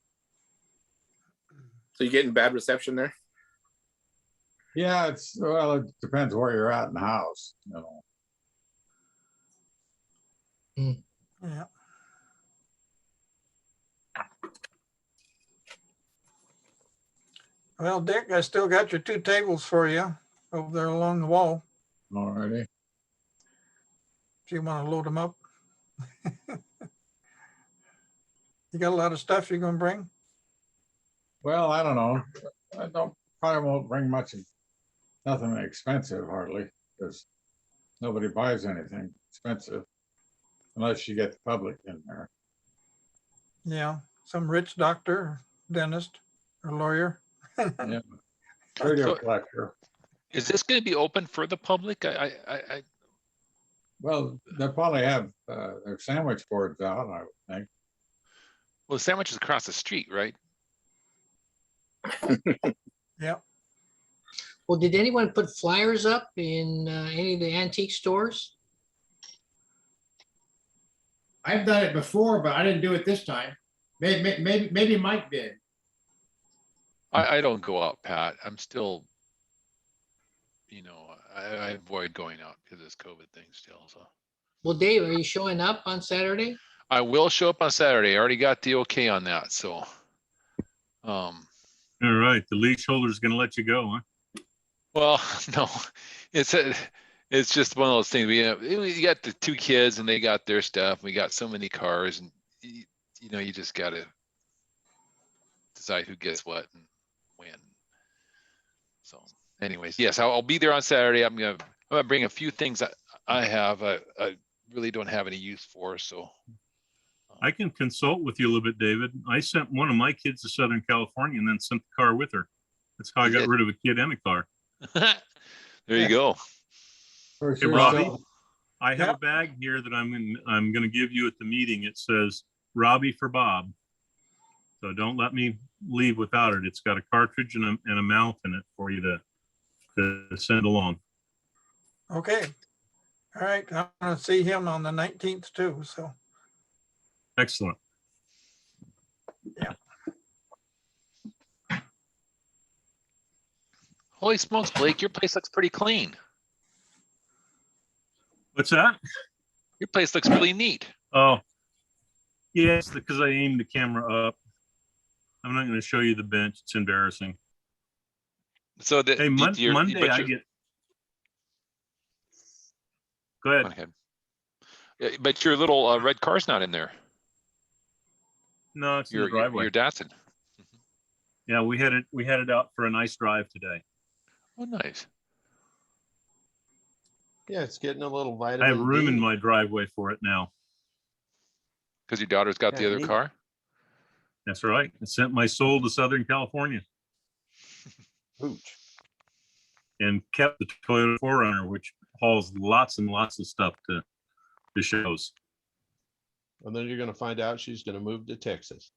So you're getting bad reception there? Yeah, it depends where you're at in the house, Yeah. Well, Dick, I still got your 2 tables for you over there along the wall. Alrighty. If you want to load them up. You got a lot of stuff you're going to bring? Well, I don't know. Probably won't bring much, nothing expensive hardly, because nobody buys anything expensive unless you get the public in there. Yeah, some rich doctor, or dentist, or lawyer. Yeah. Radio So- collector. Is this going to be open for the public? Well, they'll probably have their sandwich boards out, I would think. Well, the sandwich is across the street, right? Yeah. Well, did anyone put flyers up in any of the antique stores? I've done it before, but I didn't do it this time. Maybe Mike did. I don't go out, Pat. I'm still, I avoid going out because of this COVID thing still, so. Well, Dave, are you showing up on Saturday? I will show up on Saturday. I already got the okay on that, so. All right, the leash holder's gonna let you go, huh? Well, no, it's just one of those things. We got the 2 kids and they got their stuff. We got so many cars, and you just gotta decide who gets what and when. So, anyways, yes, I'll be there on Saturday. I'm gonna bring a few things that I have. I really don't have any use for, so. I can consult with you a little bit, David. I sent one of my kids to Southern California and then sent the car with her. That's how I got rid of a kid and a car. There you go. For Hey, sure. Robbie, So- I have a bag here that I'm gonna give you at the meeting. It says Robbie for Bob. So don't let me leave without it. It's got a cartridge and a mount in it for you to send along. Okay. All right. I'm gonna see him on the 19th too, so. Excellent. Holy smokes, Blake, your place looks pretty clean. What's that? Your place looks really neat. Oh, yes, because I aimed the camera up. I'm not going to show you the bench. It's embarrassing. So that Hey, Monday I get. Go Go ahead. ahead. Yeah, but your little red car's not in there. No, it's in the driveway. Your Datsun. Yeah, we had it out for a nice drive today. Oh, nice. Yeah, it's getting a little vitamin I have room D. in my driveway for it now. Because your daughter's got the Yeah, other neat. car. That's right. I sent my soul to Southern California Hooch. and kept the Toyota 4Runner, which hauls lots and lots of stuff to shows. And then you're gonna find out she's gonna move to Texas.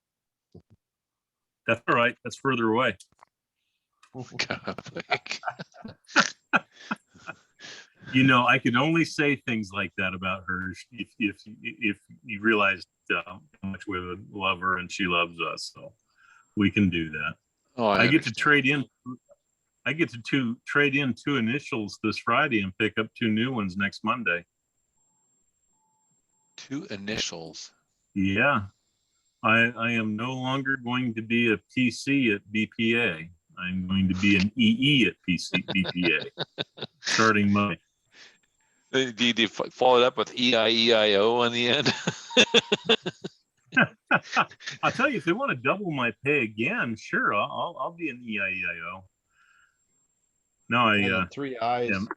That's all right. That's further away. God, Blake. You know, I can only say things like that about her if you realized how much we love her and she loves us. So we can do that. Oh, I get to understand. trade in. I get to trade in 2 initials this Friday and pick up 2 new ones next Monday. 2 initials. Yeah, I am no longer going to be a PC at BPA. I'm going to be an EE at BPA starting Monday. Do you follow it up with EIEIO on the end? I'll tell you, if they want to double my pay again, sure, I'll be an EIEIO. No, And then 3 eyes. am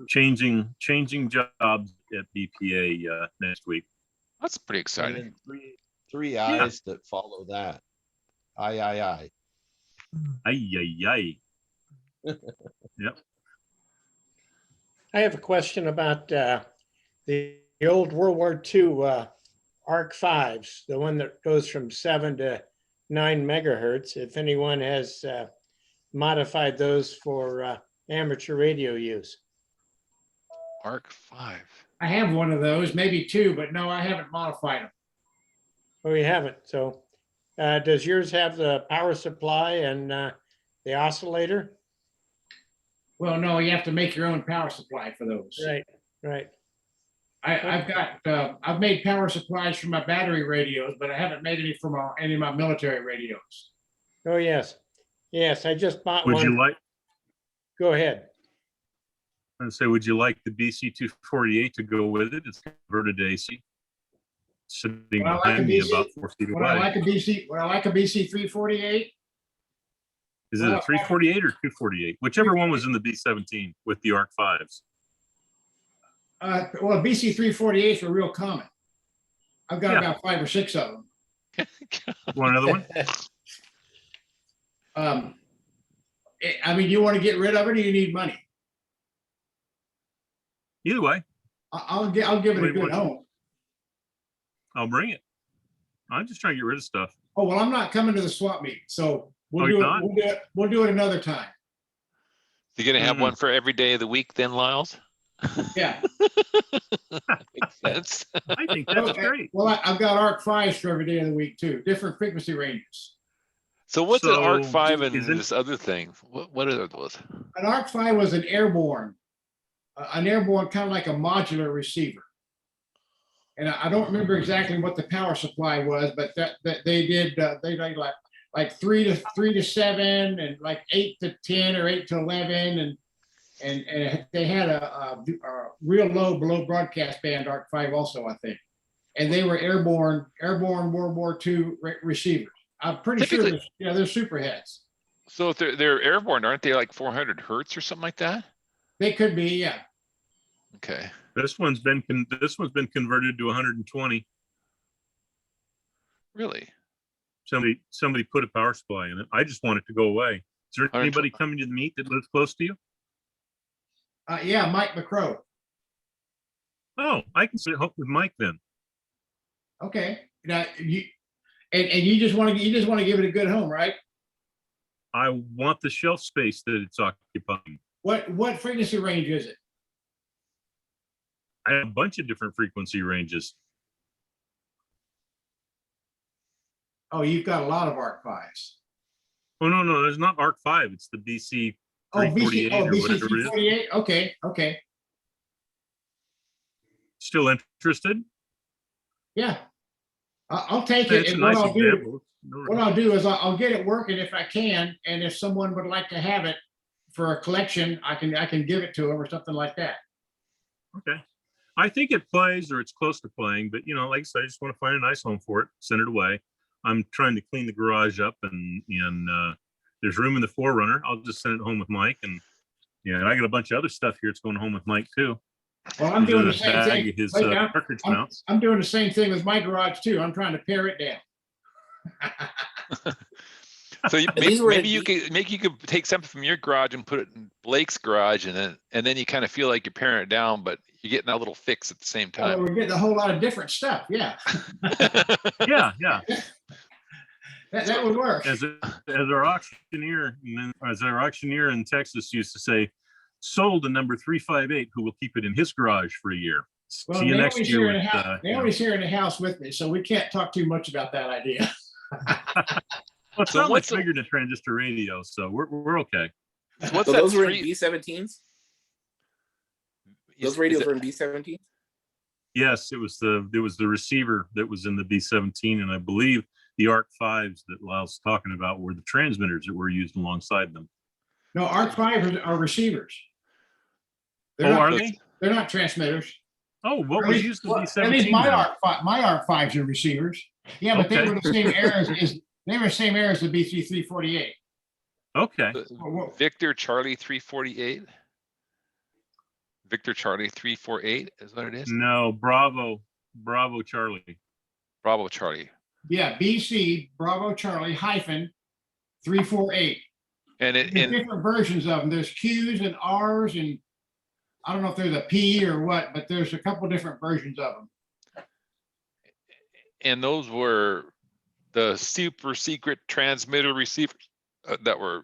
changing jobs at BPA next week. That's pretty And exciting. then three eyes that follow that. I. Ay, ay, ay. Yep. I have a question about the old World War II Arc 5s, the one that goes from 7 to 9 megahertz. If anyone has modified those for amateur radio use. Arc 5. I have one of those, maybe 2, but no, I haven't modified them. Oh, you haven't. So does yours have the power supply and the oscillator? Well, no, you have to make your own power supply for those. Right, right. I've made power supplies for my battery radios, but I haven't made any for any of my military radios. Oh, yes. Yes, I just bought Would one. you like? Go ahead. And say, would you like the BC248 to go with it? It's converted to AC. Sitting Well, I like behind a me BC about 4 feet Would I away. like a BC 348? Is it a 348 or 248? Whichever one was in the B17 with the Arc 5s. Well, BC 348s are real common. I've got Yeah. about 5 or 6 of them. Want another one? I mean, you want to get rid of it, or you need money? Either way, I'll give it a Wait, good what? home. I'll bring it. I'm just trying to get rid of stuff. Oh well, I'm not coming to the swap meet, so we'll Oh, do you're it. not? We'll do it another time. You're gonna have Mm. one for every day of the week then, Lyles? Yeah. Makes sense. I think that's great. Well, I've got ARC 5s for every day of the week too, different frequency ranges. So what's an ARC So, 5 and is it- this other thing? What are those? An ARC 5 was an airborne kind of like a modular receiver. And I don't remember exactly what the power supply was, but that they did they like 3 to 7 and like 8 to 10 or 8 to 11 and they had a real low below broadcast band ARC 5 also, I think. And they were airborne World War II receivers. I'm pretty sure they're super heads. So if they're airborne, aren't they like 400 hertz or something like that? They could be, yeah. Okay. This one's been converted to 120. Really? Somebody put a power supply in it. I just want it to go away. Is there anybody coming to the meet that lives close to you? Yeah, Mike McCrow. Oh, I can sit with Mike then. Okay. Now you just want to give it a good home, right? I want the shelf space that it's occupying. What frequency range is it? I have a bunch of different frequency ranges. Oh, you've got a lot of ARC 5s. Oh no, there's not ARC 5. It's the BC 348 or BC whatever it is. 348. Okay. Still interested? Yeah, I'll take it. It's a And nice what example. I'll do is I'll get it working if I can, and if someone would like to have it for a collection, I can give it to them or something like that. Okay. I think it plays or it's close to playing, but like I said, I just want to find a nice home for it, send it away. I'm trying to clean the garage up and there's room in the Forerunner. I'll just send it home with Mike. And I got a bunch of other stuff here. It's going home with Mike too. Well, I'm doing the There's a same bag thing. of his Like, cartridge mounts. I'm doing the same thing with my garage too. I'm trying to pare it down. So These were maybe you could take something from your garage and put it in Blake's garage, and then you kind of feel like you're paring it down, but you're getting that little fix at the same Well, time. we're getting a whole lot of different stuff. Yeah, Yeah. that would work. As our auctioneer in Texas used to say, sold a number 358 who will keep it in his garage for a year. Well, See you next Naomi's year. here in the house. Naomi's here in the house with me, so we can't talk too much about that idea. Well, it's So not what's much bigger than transistor radio, so we're okay. What's So that? those were in B17s? Those radios were in B17? Yes, it was the receiver that was in the B17, and I believe the ARC 5s that Lyle's talking about were the transmitters that were used alongside them. No, ARC 5 are receivers. Are they? They're not transmitters. Oh, what was used in Well, B17? at least then? my ARC 5s are receivers. Yeah, but they Okay. were the same era as the BC 348. Okay. Victor Charlie 348. Victor Charlie 348 is what it is. No, Bravo Charlie. Bravo Charlie. Yeah, BC Bravo Charlie hyphen 348. And There's it different versions of them. There's Q's and R's, and I don't know if there's a P or what, but there's a couple different versions of them. and those were the super secret transmitter receivers that were,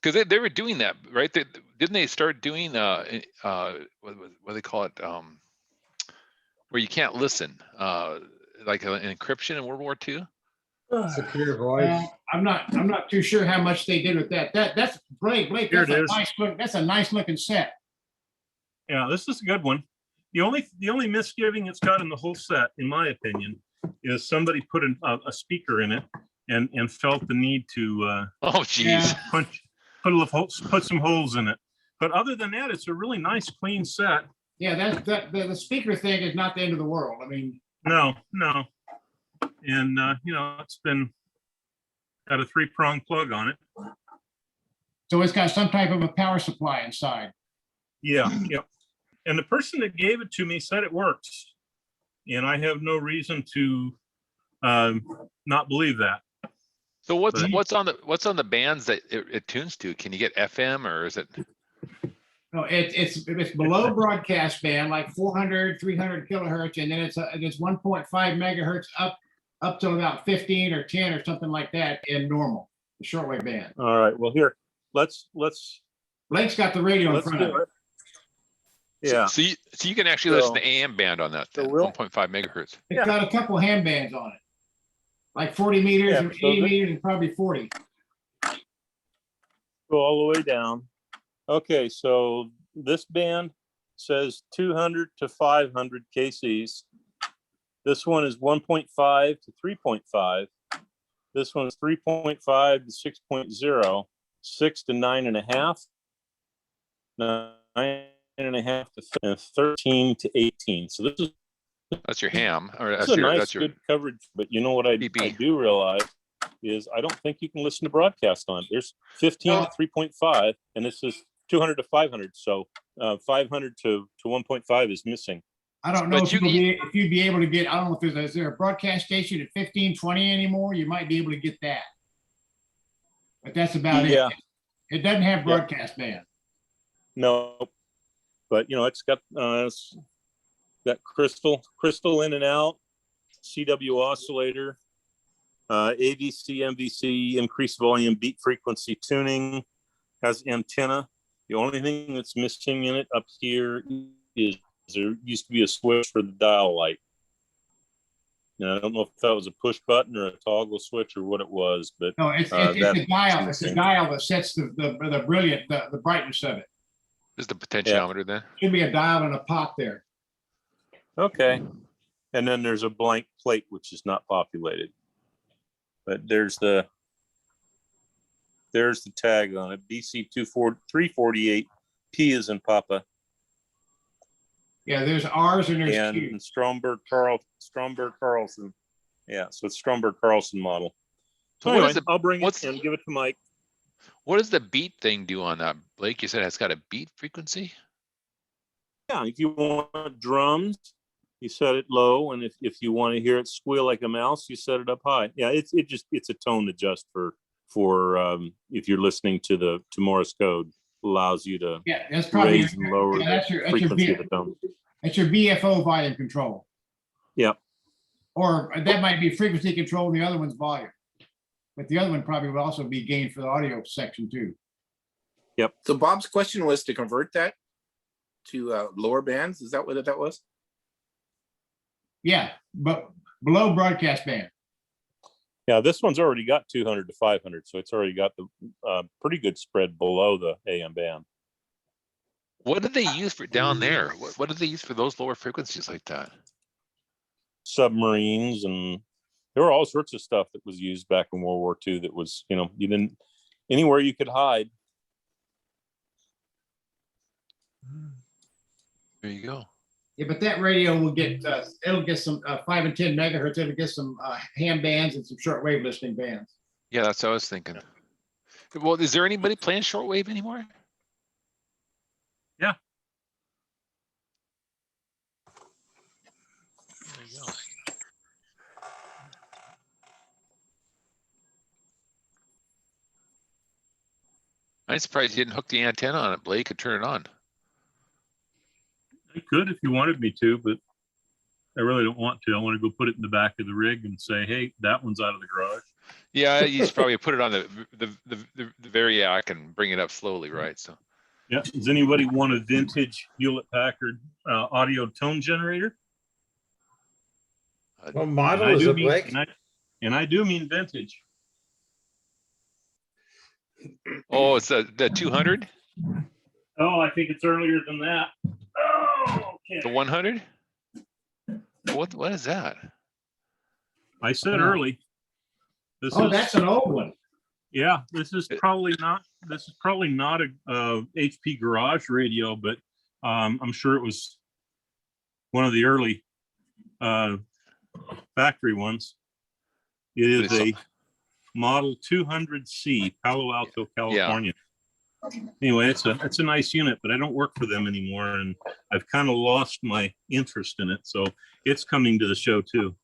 because they were doing that, right? Didn't they start doing what do they call it? Where you can't listen, like an encryption in World War II. Secure voice. I'm not too sure how much they did with that. That's Blake. Here That's it a is. nice look. That's a nice looking set. Yeah, this is a good one. The only misgiving it's got in the whole set, in my opinion, is somebody put a speaker in it and felt the need to Oh, geez. Yeah. put some holes in it. But other than that, it's a really nice, clean set. Yeah, the speaker thing is not the end of the world. I mean, No. And it's got a 3-prong plug on it. so it's got some type of a power supply inside. Yeah. And the person that gave it to me said it works. And I have no reason to not believe that. So what's on the bands that it tunes to? Can you get FM, or is it? No, it's below broadcast band, like 400, 300 kilohertz, and then it's 1.5 megahertz up to about 15 or 10 or something like that in normal, the shortwave band. All right. Well, here, let's Blake's got the radio in front of him. Yeah. So you can actually listen So- to AM band on that so then, we'll- 1.5 megahertz. It's got a couple hand bands on it. Like 40 meters Yeah, and so 80 this- meters and probably 40. Go all the way down. Okay, so this band says 200 to 500 KCs. This one is 1.5 to 3.5. This one's 3.5 to 6.0, 6 to 9.5, 9.5 to 13 to 18. So this is That's your ham, or That's that's a your, nice, that's your, good coverage, but you know what I BB. do realize is I don't think you can listen to broadcast on it. There's 15 to 3.5, and this is 200 to 500. So 500 to 1.5 is missing. I don't know But if, you if you'd be able to get, I don't know if is there a broadcast station at 15, 20 anymore? You might be able to get that. But that's about Yeah. it. It doesn't have Yeah. broadcast band. No, but you know it's got crystal in and out, CW oscillator, AVC, MVC, increased volume, beat frequency tuning, has antenna. The only thing that's missing in it up here is there used to be a switch for the dial light. Now, I don't know if that was a push button or a toggle switch or what it was, but No, it's that's a dial. It's a missing. dial that sets the brilliant, the brightness of it. Is the potentiometer then? Should be a dial and a pop there. Okay. And then there's a blank plate, which is not populated. But there's the tag on it. BC 348. P is in Papa. Yeah, there's R's and there's And Q's. Stromberg Carlson. Yeah, so it's Stromberg Carlson model. So So what anyway, is the- I'll bring what's- it and give it to Mike. What does the beat thing do on that, Blake? You said it's got a beat frequency? Yeah, if you want drums, you set it low, and if you want to hear it squeal like a mouse, you set it up high. Yeah, it's a tone adjust for if you're listening to Morse code, allows you to Yeah, that's probably raise and lower yeah, the frequency of the tone. that's your BFO volume control. Yep. Or that might be frequency control and the other one's volume. But the other one probably would also be gain for the audio section too. So Bob's question was to convert that to lower bands. Is that what that was? Yeah, but below broadcast band. Yeah, this one's already got 200 to 500, so it's already got the pretty good spread below the AM band. What did they use for down there? What did they use for those lower frequencies like that? Submarines, and there were all sorts of stuff that was used back in World War II that was, you didn't anywhere you could hide. There you go. Yeah, but that radio will get, it'll get some 5 and 10 megahertz. It'll get some ham bands and some shortwave listening bands. Yeah, that's what I was thinking. Well, is there anybody playing shortwave anymore? Yeah. There you go. I'm surprised you didn't hook the antenna on it, Blake, and turn it on. I could if you wanted me to, but I really don't want to. I want to go put it in the back of the rig and say, hey, that one's out of the garage. Yeah, you should probably put it on the Variac and bring it up slowly, right? So Yeah. Does anybody want a vintage Hewlett Packard audio tone generator? What And model I is do it, mean- Blake? and I do mean vintage. oh, it's the 200, Oh, I think it's earlier than that. Oh, okay. the 100. What is that? I said Oh. early. This Oh, is, that's an old one. yeah, this is probably not a HP garage radio, but I'm sure it was one of the early factory ones. It is It's- a model 200C, Palo Alto, California. Anyway, it's a nice unit, but I don't work for them anymore, and I've kind of lost my interest in it. So it's coming to the show too.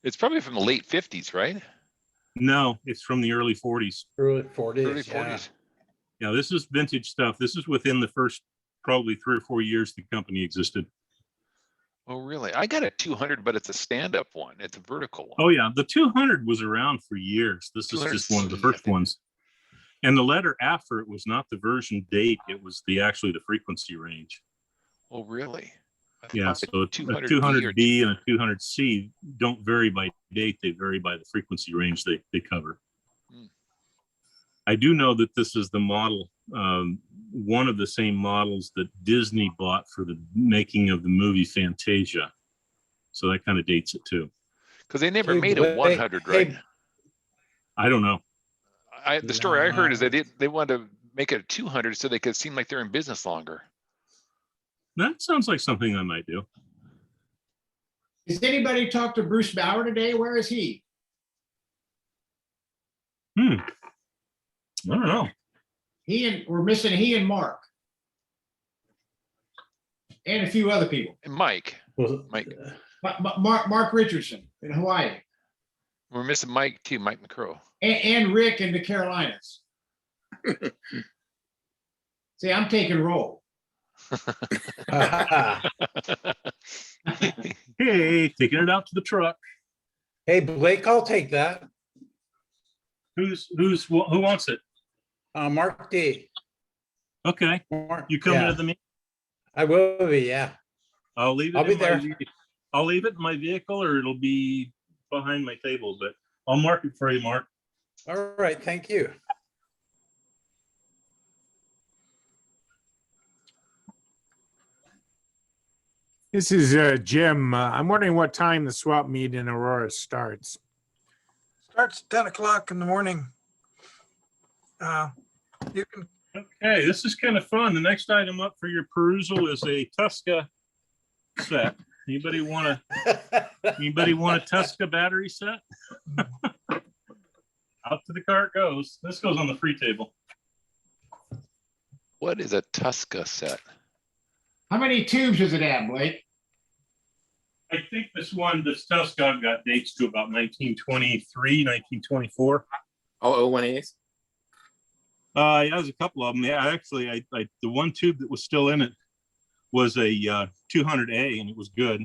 It's probably from the late 50s, right? No, it's from the early 40s. Early 40s. Early Yeah. 40s. Yeah, this is vintage stuff. This is within the first probably 3 or 4 years the company existed. Oh, really? I got a 200, but it's a stand-up one. It's a vertical one. Oh yeah, the 200 was around for years. This is just one of the 200C, I first think. ones. And the letter after it was not the version date; it was actually the frequency range. Oh, really? I Yeah, thought so a 200B or 200B and a 200C don't vary by date, they vary by the frequency range they cover. Hmm. I do know that this is the model, one of the same models that Disney bought for the making of the movie Fantasia. So that kind of dates it too. because they never Hey, made a Blake, 100, right? hey, I don't know. The story I heard is that they wanted to make it a 200 so they could seem like they're in business longer. That sounds like something I might do. Has anybody talked to Bruce Bauer today? Where is he? I don't know. We're missing he and Mark. And a few other people. And Mike, well, Mark Richardson in Hawaii. we're missing Mike too, Mike McCrow. And Rick in the Carolinas. See, I'm taking roll. Hey, taking it out to the truck. hey, Blake, I'll take that. Who wants it? Mark D. Okay, Mark, you coming yeah, to the meeting? I will be, yeah. I'll leave it. I'll be in my there. I'll leave it in my vehicle, or it'll be behind my table. But I'll mark it for you, Mark. All right, thank you. This is Jim. I'm wondering what time the swap meet in Aurora starts. Starts at 10 o'clock in the morning. You can, Okay, this is kind of fun. The next item up for your perusal is a Tusca set. Anybody want a Tusca battery set? Out to the car it goes. This goes on the free table. What is a Tusca set? How many tubes does it have, Blake? I think this Tusca, I've got dates to about 1923, 1924. All 01As? Yeah, there's a couple of them. Yeah, actually, I the one tube that was still in it was a 200A, and it was good.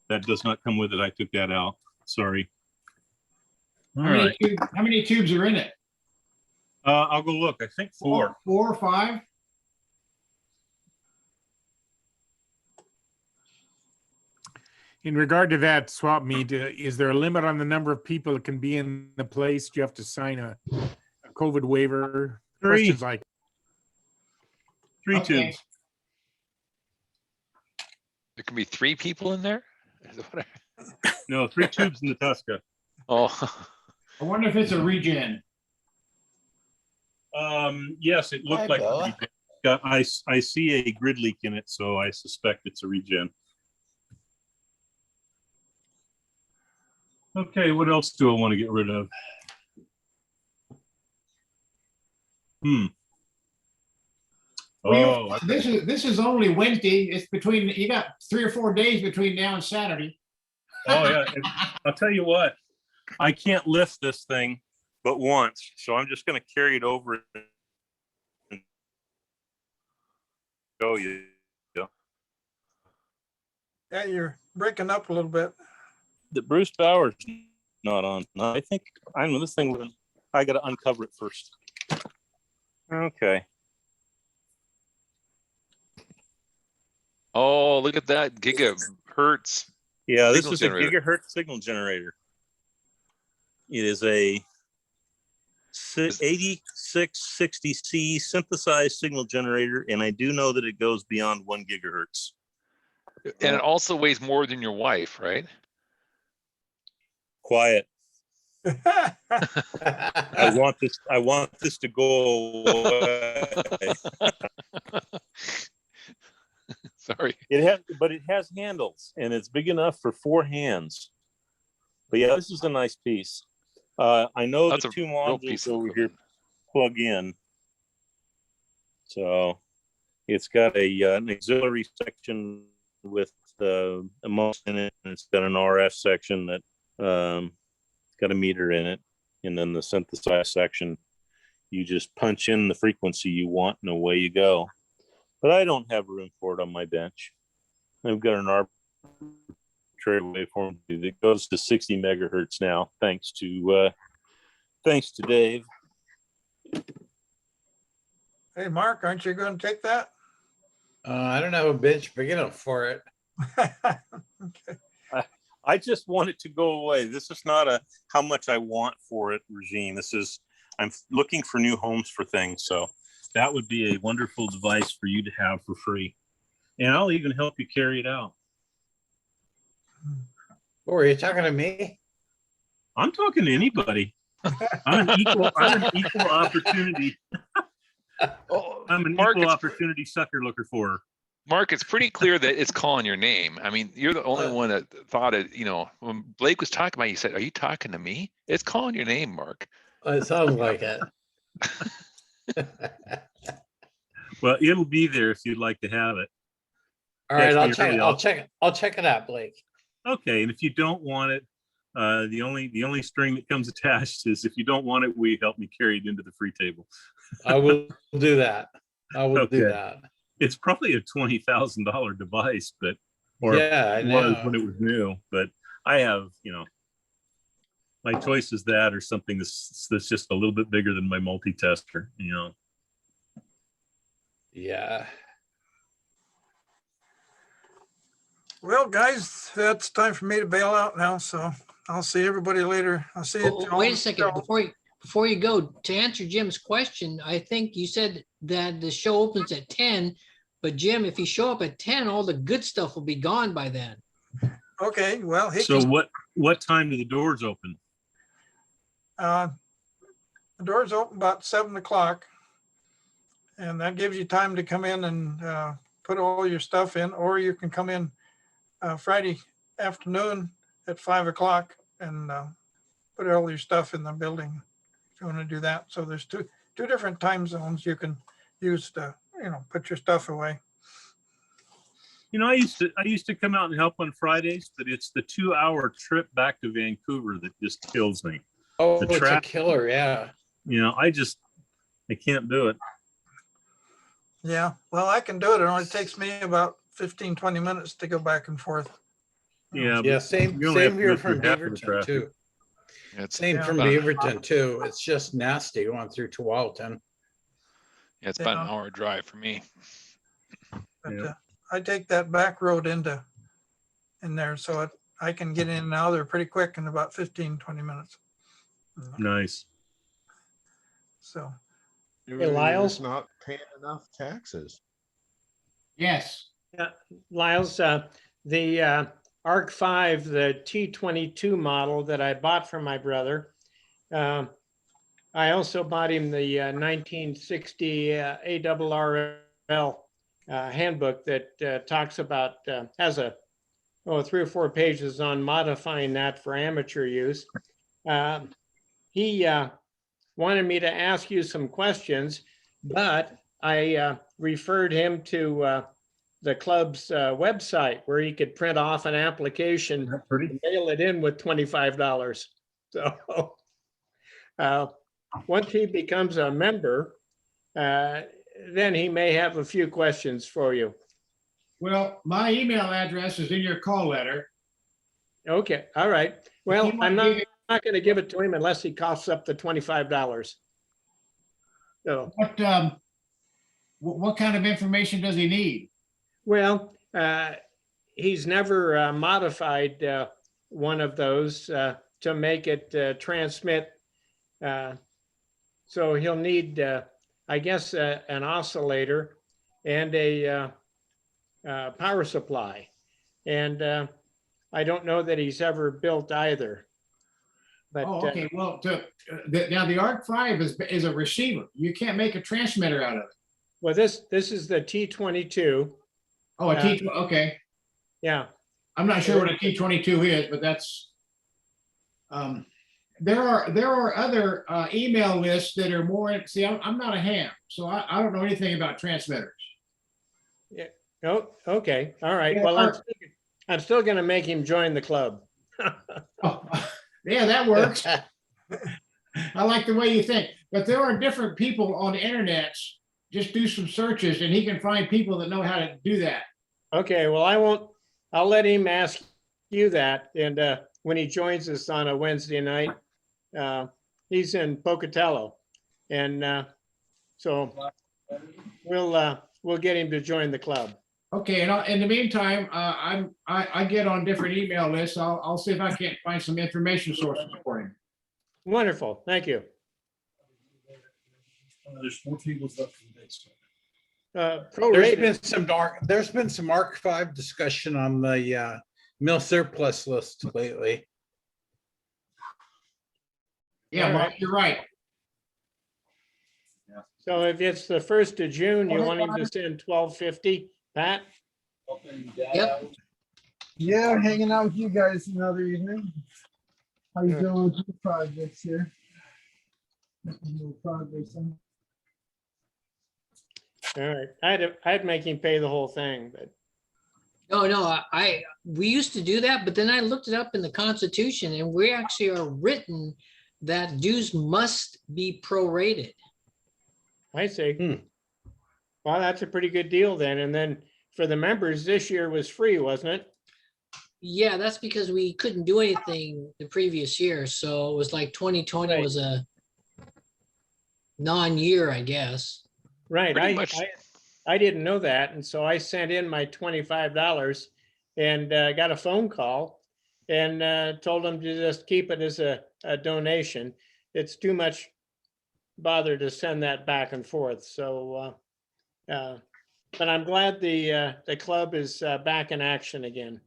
That does not come with it. I took that out. Sorry. All right. How many tubes are in it? I'll go look. I think 4. 4 or 5? In regard to that swap meet, is there a limit on the number of people that can be in the place? Do you have to sign a COVID waiver? 3. Questions like 3 Okay. tubes. There can be 3 people in there? Is that what No, 3 tubes in the Tusca. Oh, I wonder if it's a regen. Yes, it looked like a regen. I see a grid leak in it, so I suspect it's a regen. Okay, what else do I want to get rid of? Well, this is only Wednesday. It's between, you got 3 or 4 days between now and Saturday. Oh yeah, I'll tell you what. I can't lift this thing but once, so I'm just going to carry it over and show you. yeah, you're breaking up a little bit. The Bruce Bauer's not on. No, I think I know this thing. I got to uncover it first. Okay. oh, look at that gigahertz. Yeah, this Signal is generator. a gigahertz signal generator. It is a 8660C synthesized signal generator, and I do know that it goes beyond 1 gigahertz. And it also weighs more than your wife, right? Quiet. I want this to go away. Sorry. But it has handles, and it's big enough for 4 hands. But yeah, this is a nice piece. I know That's the a 2 real modules piece of over here equipment. plug in. So it's got an auxiliary section with a MOS in it, and it's got an RF section that got a meter in it, and then the synthesized section. You just punch in the frequency you want, and away you go. But I don't have room for it on my bench. I've got an arbitrary waveform that goes to 60 megahertz now, thanks to Dave. Hey, Mark, aren't you going to take that? I don't have a bench big enough for it. Okay. I just want it to go away. This is not a how much I want for it regime. This is, I'm looking for new homes for things. So that would be a wonderful device for you to have for free. And I'll even help you carry it out. Oh, are you talking to me? I'm talking to anybody. I'm an equal opportunity. Oh, I'm an Mark, equal it's, opportunity sucker looker for her. Mark, it's pretty clear that it's calling your name. I mean, you're the only one that thought it, you know, when Blake was talking about it, you said, are you talking to me? It's calling your name, Mark. It sounds like it. Well, it'll be there if you'd like to have it. All right, Text me early. I'll check it out, Blake. Okay, and if you don't want it, the only string that comes attached is if you don't want it, we help me carry it into the free table. I will do that. I will do Okay. that. It's probably a $20,000 device, but Yeah, I it was know. when it was new. But I have, you know, my choice is that or something that's just a little bit bigger than my multi-tester. You know. Yeah. Well, guys, that's time for me to bail out now. So I'll see everybody later. I'll see you. Oh, wait a second, before you go, to answer Jim's question, I think you said that the show opens at 10, but Jim, if you show up at 10, all the good stuff will be gone by then. Okay, well, So what time do the doors open? the doors open about 7 o'clock. And that gives you time to come in and put all your stuff in, or you can come in Friday afternoon at 5 o'clock and put all your stuff in the building if you want to do that. So there's two different time zones you can use to, you know, put your stuff away. You know, I used to come out and help on Fridays, but it's the 2-hour trip back to Vancouver that just kills me. Oh, The it's a traffic. killer. Yeah. You know, I can't do it. Yeah, well, I can do it. It only takes me about 15, 20 minutes to go back and forth. Yeah. Yeah. but Same you only have to here go through from half of the Beaverton traffic. too. It's, Same Yeah. from Beaverton too. It's just nasty going through Tualatin. yeah, it's about an Yeah. hour drive for me. But Yeah. I take that back road in there, so I can get in and out there pretty quick in about 15, 20 minutes. Nice. So, You're Lyles? just not paying enough taxes. Yes. Yeah, Lyles, the ARC 5, the T22 model that I bought for my brother. I also bought him the 1960 ARRL handbook that talks about, has 3 or 4 pages on modifying that for amateur use. He wanted me to ask you some questions, but I referred him to the club's website where he could print off an application Isn't that pretty? and mail it in with $25. So once he becomes a member, then he may have a few questions for you. Well, my email address is in your call letter. Okay, all right. Well, you I'm want to not going to give it to him unless he coughs up the $25. So, What kind of information does he need? well, he's never modified one of those to make it transmit. So he'll need, I guess, an oscillator and a power supply. And I don't know that he's ever built either. But Oh, okay. Well, now the ARC 5 is a receiver. You can't make a transmitter out of it. well, this is the T22. Oh, okay. Yeah. I'm not sure what a T22 is, but that's. There are other email lists that are more. See, I'm not a ham, so I don't know anything about transmitters. Yeah. Oh, okay. All right. Yeah, Well, I'm still going to make him join the club. Oh, yeah, that works. I like the way you think, but there are different people on the internet. Just do some searches and he can find people that know how to do that. Okay. Well, I'll let him ask you that. And when he joins us on a Wednesday night, he's in Pocatello. And so we'll get him to join the club. Okay, and in the meantime, I get on different email lists. I'll see if I can't find some information sources for him. Wonderful. Thank you. There's 4 tables left from next time. There's been some archive discussion on the mill surplus list lately. Yeah, All Mark, right. you're right. So if it's the 1st of June, you want him to send 1250, Pat? Yep. Yeah, hanging out with you guys another evening. How you doing with your projects here? No progress, huh? All right. I'd make him pay the whole thing, but No, we used to do that, but then I looked it up in the Constitution and we actually are written that dues must be prorated. I see. Well, that's a pretty good deal then. And then for the members, this year was free, wasn't it? Yeah, that's because we couldn't do anything the previous year. So it was like 2020 Right. was a non-year, I guess. Right. Pretty much. I didn't know that. And so I sent in my $25 and got a phone call and told them to just keep it as a donation. It's too much bother to send that back and forth. So, but I'm glad the club is back in action again.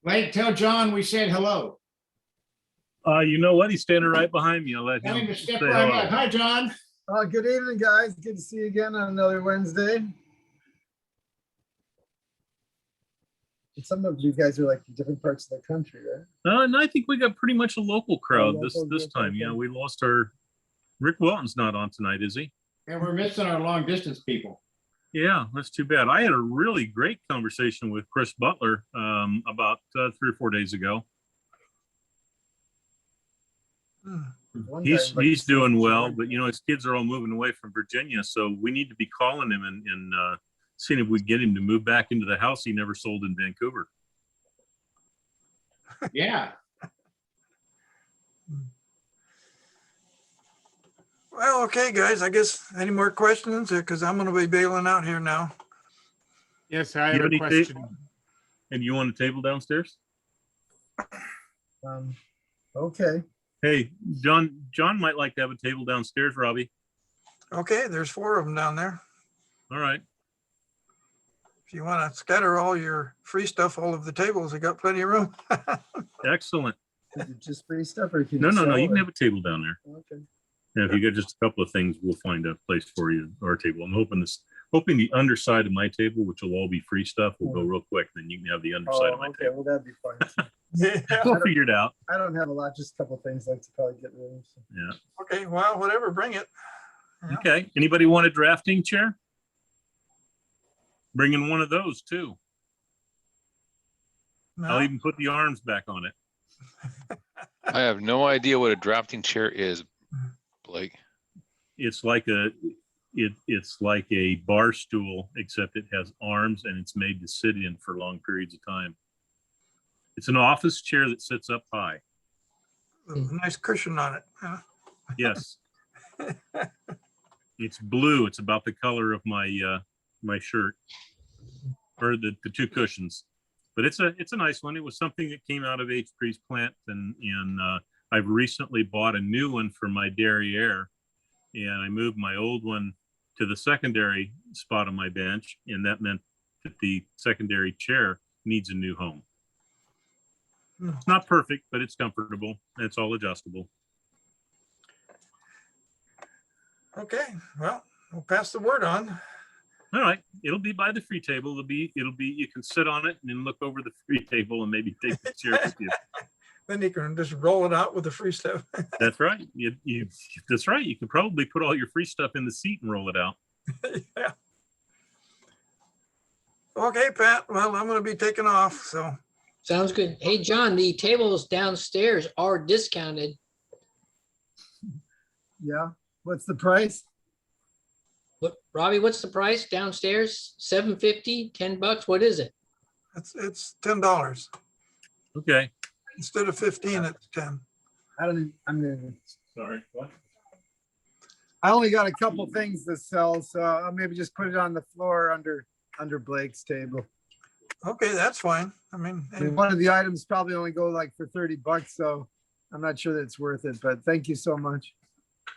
Blake, tell John we said hello. You know what? He's standing right behind me. I'll let Tell him him to say step right hello. up. Hi, John. Good evening, guys. Good to see you again on another Wednesday. And some of you guys are like in different parts of the country, right? And I think we got pretty much a local crowd local this group, time. okay. Yeah, we lost our Rick Welton's not on tonight, is he? And we're missing our long distance people. Yeah, that's too bad. I had a really great conversation with Chris Butler about 3 or 4 days ago. One guy He's invited doing me. well, but you know his kids are all moving away from Virginia, so we need to be calling him and seeing if we can get him to move back into the house he never sold in Vancouver. Yeah. Well, okay, guys, I guess any more questions? Because I'm gonna be bailing out here now. Yes, I You have a any question. And you want a table downstairs? Okay. Hey, John might like to have a table downstairs, Robbie. Okay, there's 4 of them down there. All right. If you want to scatter all your free stuff all over the tables, I got plenty of room. Excellent. Is it just free stuff or can No, you no, sell you can it? have a table down there. Okay. Yeah, if you get just a couple of things, we'll find a place for you, or a table. I'm hoping the underside of my table, which will all be free stuff, will go real quick. Then you can have the underside Oh, of my okay. table. Well, that'd be fine. Yeah. We'll figure it out. I don't have a lot, just a couple of things I'd like to probably get rid of. So. Yeah. Okay, well, whatever, bring it. Yeah. Okay. Anybody want a drafting chair? Bring in one of those too. I'll No? even put the arms back on it. I have no idea what a drafting chair is, Blake. It's like it's like a bar stool, except it has arms and it's made to sit in for long periods of time. It's an office chair that sits up high. A nice cushion on it. Huh? Yes. It's blue. It's about the color of my my shirt, or the 2 cushions. But it's a nice one. It was something that came out of HP's plant, and I've recently bought a new one for my derriere, and I moved my old one to the secondary spot on my bench, and that meant that the secondary chair needs a new home. It's not perfect, but it's comfortable, and it's all adjustable. Okay, well, we'll pass the word on. All right, it'll be by the free table. It'll be you can sit on it and then look over the free table and maybe take the chair with you. Then you can just roll it out with the free stuff. That's right. That's right. You can probably put all your free stuff in the seat and roll it out. Yeah. Okay, Pat, well, I'm gonna be taking off, so. Sounds good. Hey, John, the tables downstairs are discounted. Yeah. What's the price? What, Robbie, what's the price downstairs? $7.50, $10? What is it? It's $10. Okay. Instead of 15, it's 10. I don't even, I'm gonna, Sorry. What? I only got a couple things to sell, so I'll maybe just put it on the floor under Blake's table. Okay, that's fine. I mean, I mean, one of the items probably only go like for 30 bucks, so I'm not sure that it's worth it, but thank you so much.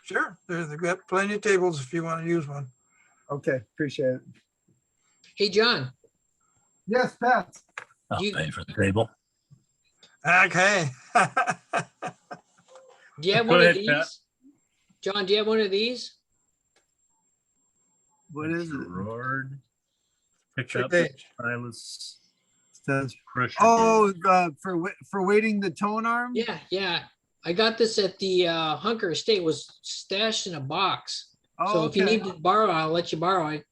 sure, they've got plenty of tables if you want to use one. Okay, appreciate it. Hey, John, Yes, Pat. I'll You- pay for the table. Okay. do you have Go one of ahead, Pat. these? John, do you have one of these? What is it? Gerard. Pick Sure up page. stylus Says- pressure. Oh, for weighting the tone arm? Yeah, yeah. I got this at the Hunker Estate, was stashed in a box. Oh, So if you okay. need to borrow, I'll let you borrow it.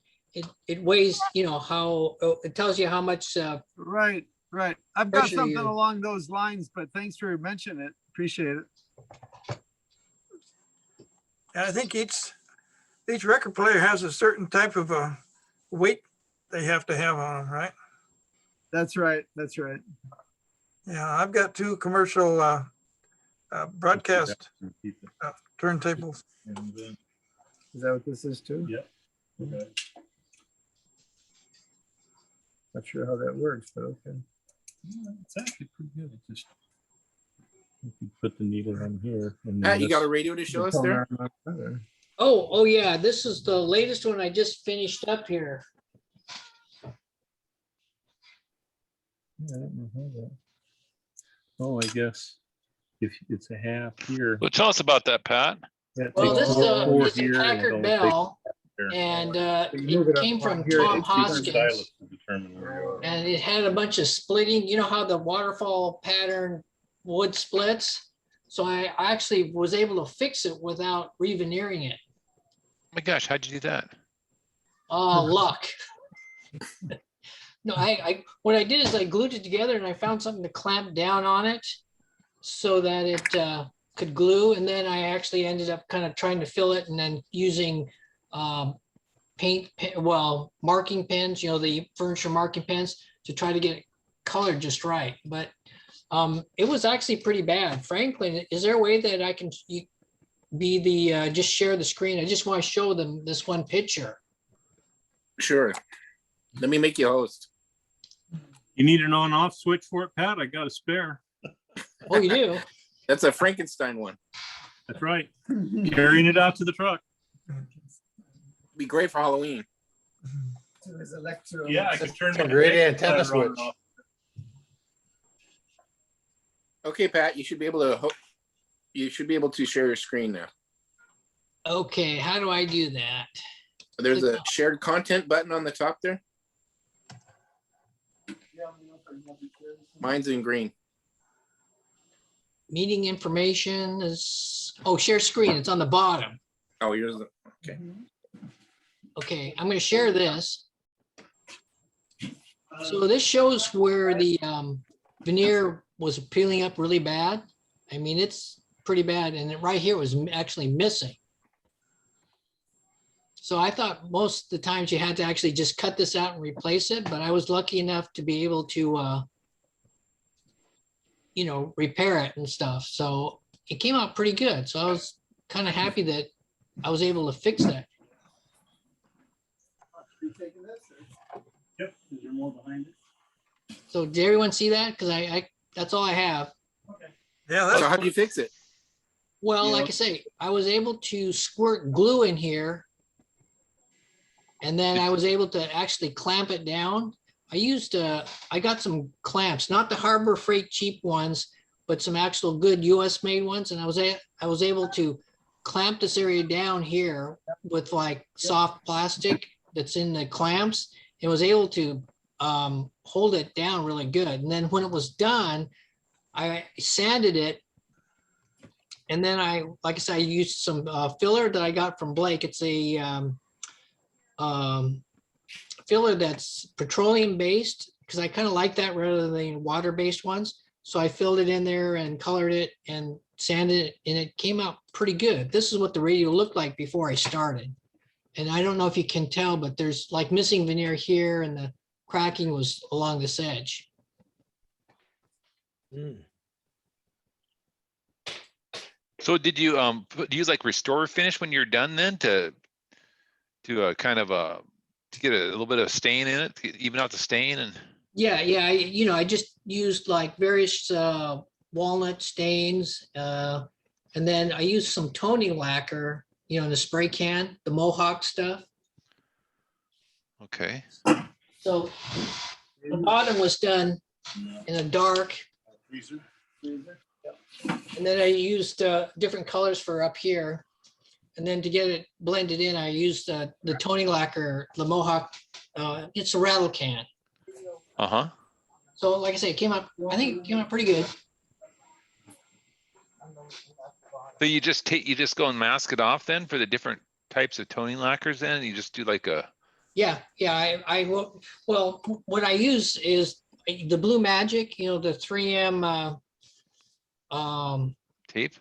It weighs, you know, how, it tells you how much, Right, right. I've got Pressure something you. along those lines, but thanks for mentioning it. Appreciate it. And I think each record player has a certain type of weight they have to have on them, right? That's right. That's right. Yeah, I've got two commercial broadcast turntables. And then, Is that what this is too? Yep. Okay. Not sure how that works, but okay. it's actually pretty good. It's just you can put the needle on here. And Pat, you got a this- radio to show The us tone there? arm up there. oh yeah, this is the latest one I just finished up here. Yeah, I don't know how that. Oh, I guess if it's a half here. Well, tell us about that, Pat. that Well, takes this four is a here and it Packard only takes Bell, there. and You move it it up came one from here, Tom it's either Hoskins. Stylus to determine where you are. And it had a bunch of splitting, you know how the waterfall pattern wood splits? So I actually was able to fix it without re-veneering it. Oh my gosh, how'd you do that? Luck. No, what I did is I glued it together and I found something to clamp down on it so that it could glue. And then I actually ended up kind of trying to fill it and then using marking pens, you know, the furniture marking pens to try to get it colored just right. But it was actually pretty bad. Franklin, is there a way that I can just share the screen? I just want to show them this one picture. Sure. Let me make you host. You need an on-off switch for it, Pat? I got a spare. Oh, you do? That's a Frankenstein one. That's right. Carrying it out to the truck. Be great for Halloween. So there's electro. Yeah, I could turn A great antenna switch. Okay, Pat, you should be able to share your screen now. Okay, how do I do that? There's a shared content button on the top there. Mine's in green. Meeting information is, share screen, it's on the bottom. Oh, yours. Okay. Okay, I'm gonna share this. So this shows where the veneer was peeling up really bad. I mean, it's pretty bad, and right here was actually missing. So I thought most of the times you had to actually just cut this out and replace it, but I was lucky enough to be able to repair it and stuff. So it came out pretty good. So I was kind of happy that I was able to fix that. Yep. Is there more behind it? So did everyone see that? Because I that's all I have. Yeah, So how do you fix it? Well, Yeah. like I say, I was able to squirt glue in here. And then I was able to actually clamp it down. I got some clamps, not the Harbor Freight cheap ones, but some actual good US made ones. And I was able to clamp this area down here with like soft plastic that's in the clamps. It was able to hold it down really good. And then when it was done, I sanded it. And then like I said, I used some filler that I got from Blake. It's a filler that's petroleum based, because I kind of like that rather than water based ones. So I filled it in there and colored it and sanded it, and it came out pretty good. This is what the radio looked like before I started. And I don't know if you can tell, but there's like missing veneer here, and the cracking was along this edge. So did you use like restore finish when you're done then to kind of to get a little bit of stain in it, to even out the stain? And Yeah, yeah. I just used like various walnut stains, and then I used some toning lacquer, in the spray can, the Mohawk stuff. okay. So the bottom was done in a dark, and then I used different colors for up here. And then to get it blended in, I used the toning lacquer, the Mohawk. It's a rattle can. Uh-huh. So like I say, I think it came out pretty good. So you just go and mask it off then for the different types of toning lacquers then? You just do like a... Yeah. Well, what I use is the Blue Magic, the 3M tape?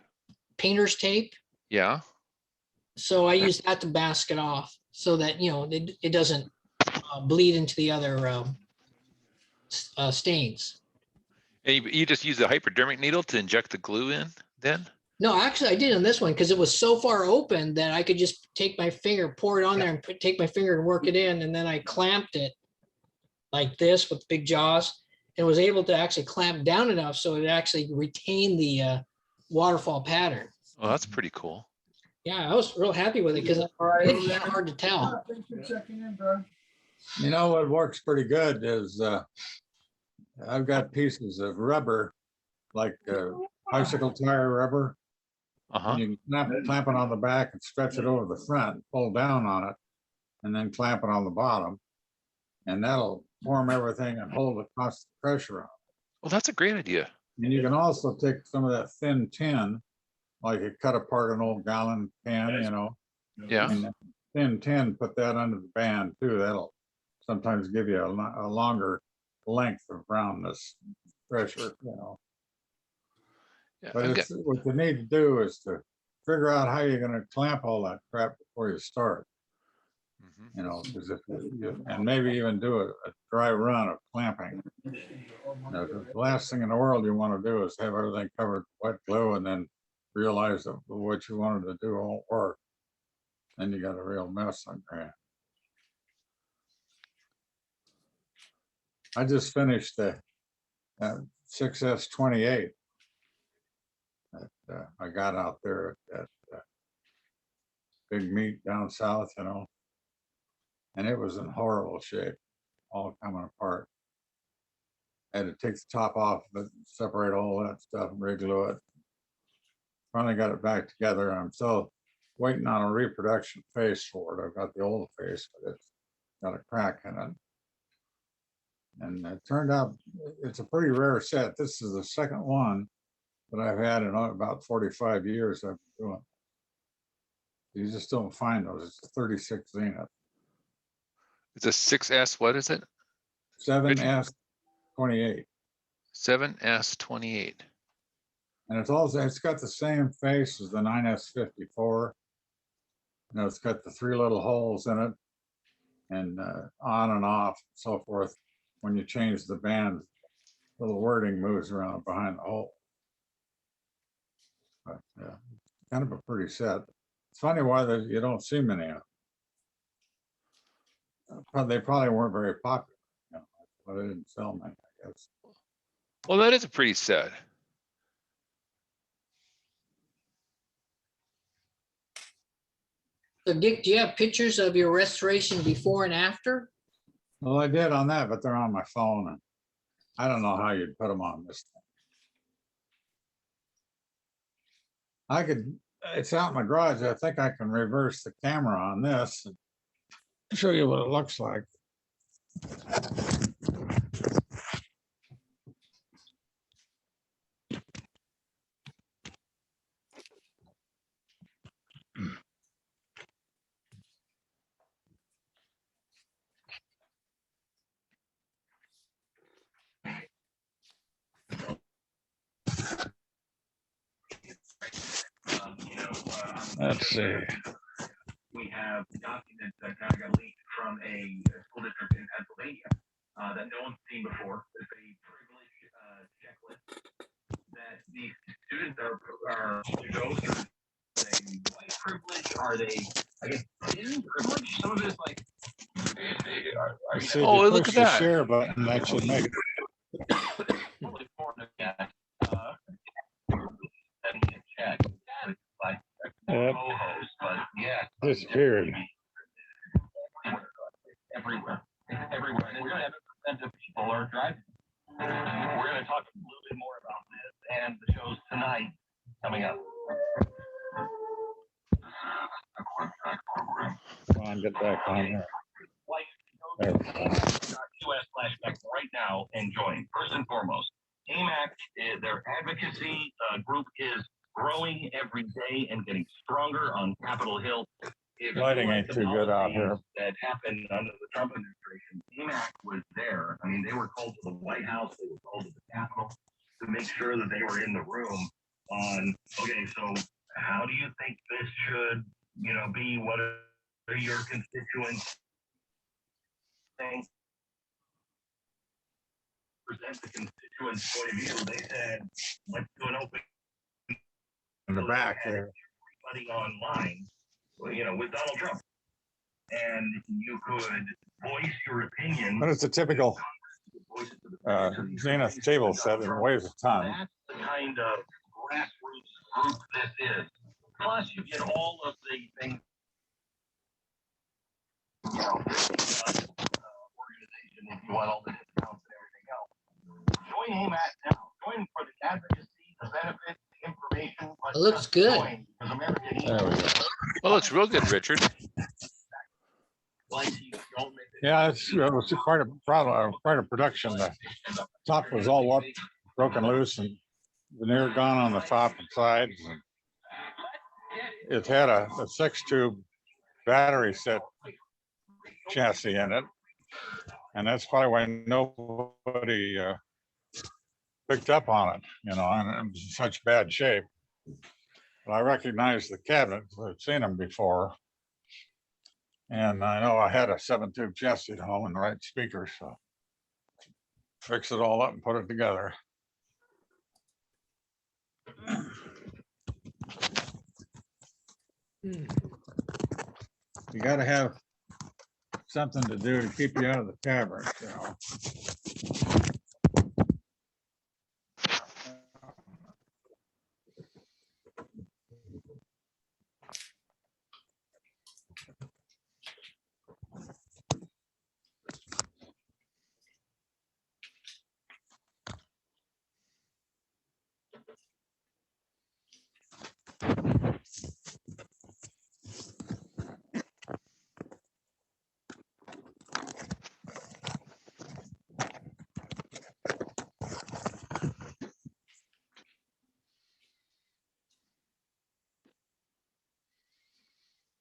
painter's tape. Yeah. So I use that to mask it off so that, it doesn't bleed into the other stains. And you just use a hypodermic needle to inject the glue in then? No, actually I did on this one because it was so far open that I could just take my finger, pour it on there and take my finger and work it in. And then I clamped it like this with big jaws and was able to actually clamp down enough so it actually retained the waterfall pattern. Oh, that's pretty cool. Yeah, I was real happy with it because it's kind of hard to tell. Thanks for checking in, bro. What works pretty good is I've got pieces of rubber, like bicycle tire rubber. Uh-huh. You can clamp it on the back and stretch it over the front, pull down on it, and then clamp it on the bottom. And that'll form everything and hold the constant pressure on. Well, that's a great idea. And you can also take some of that thin tin, like you cut apart an old gallon can, Yeah. and that thin tin, put that under the band too. That'll sometimes give you a longer length of roundness pressure, Yeah, But what you need to do is to figure out how you're going to clamp all that crap before you start. Because and maybe even do a dry run of clamping. The last thing in the world you want to do is have everything covered with wet glue and then realize that what you wanted to do won't work. Then you got a real mess on your hand. I just finished the 6S28 that I got out there at big meet down south, and it was in horrible shape, all coming apart. I had to take the top off, but separate all that stuff and reglue it. Finally got it back together. I'm still waiting on a reproduction face for it. I've got the old face, but it's got a crack in it. And it turned out it's a pretty rare set. This is the second one that I've had in about 45 years I've been doing. You just don't find those. It's a 36 Zenith. It's a 6S, what is it? 7S28. 7S28. And it's got the same face as the 9S54. It's got the 3 little holes in it, and on and off, and so forth. When you change the band, little wording moves around behind the hole. But yeah, kind of a pretty set. It's funny why you don't see many of them. They probably weren't very popular, but they didn't sell many, I guess. Well, that is a pretty set. So Dick, do you have pictures of your restoration before and after? Well, I did on that, but they're on my phone, and I don't know how you'd put them on this thing. It's out in my garage. I think I can reverse the camera on this and show you what it looks like. Let's see. We have documents that kind of got leaked from a school district in Pennsylvania that no one's seen before. It's a privilege checklist that these students are to go through I guess, hidden privilege. Some of it is like, are you See, if Oh, you look push at the that. share button, that should make it. totally foreign to that? Send me a check. Like Yep. co-host, but yeah, Disappeared. everywhere. It's everywhere. And 7% of people are driving. We're going to talk a little bit more about this and the shows tonight coming up. Come on, get back on there. Like, US/back right now and join. First and foremost, AMAC, their advocacy group is growing every day and getting stronger on Capitol Hill. If Lighting you ain't like too good out the here. policies that happened under the Trump administration, AMAC was there. I mean, they were called to the White House, they were called to the Capitol to make sure that they were in the room on, okay, so how do you think this should, be? What are your constituents think? Present the constituents' point of view. They said, let's do an open In the back there. everybody online, with Donald Trump. And you could voice your opinion. But it's a typical Zenith table set and weighs a ton. That's the kind of grassroots group this is. Plus, you get all of the things, organization, if you want all the discounts and everything else. Join AMAT now. Join for the advocacy, the benefits, the information. It looks good. There we go. Well, looks real good, Richard. Yeah, it was quite a production. The top was all up, broken loose, and veneer gone on the top and sides. And it had a 6-tube battery set chassis in it, and that's probably why nobody picked up on it, and in such bad shape. But I recognized the cabinets. I've seen them before. And I know I had a 7-tube chassis at home and the right speakers, so fix it all up and put it together. You got to have something to do to keep you out of the tavern,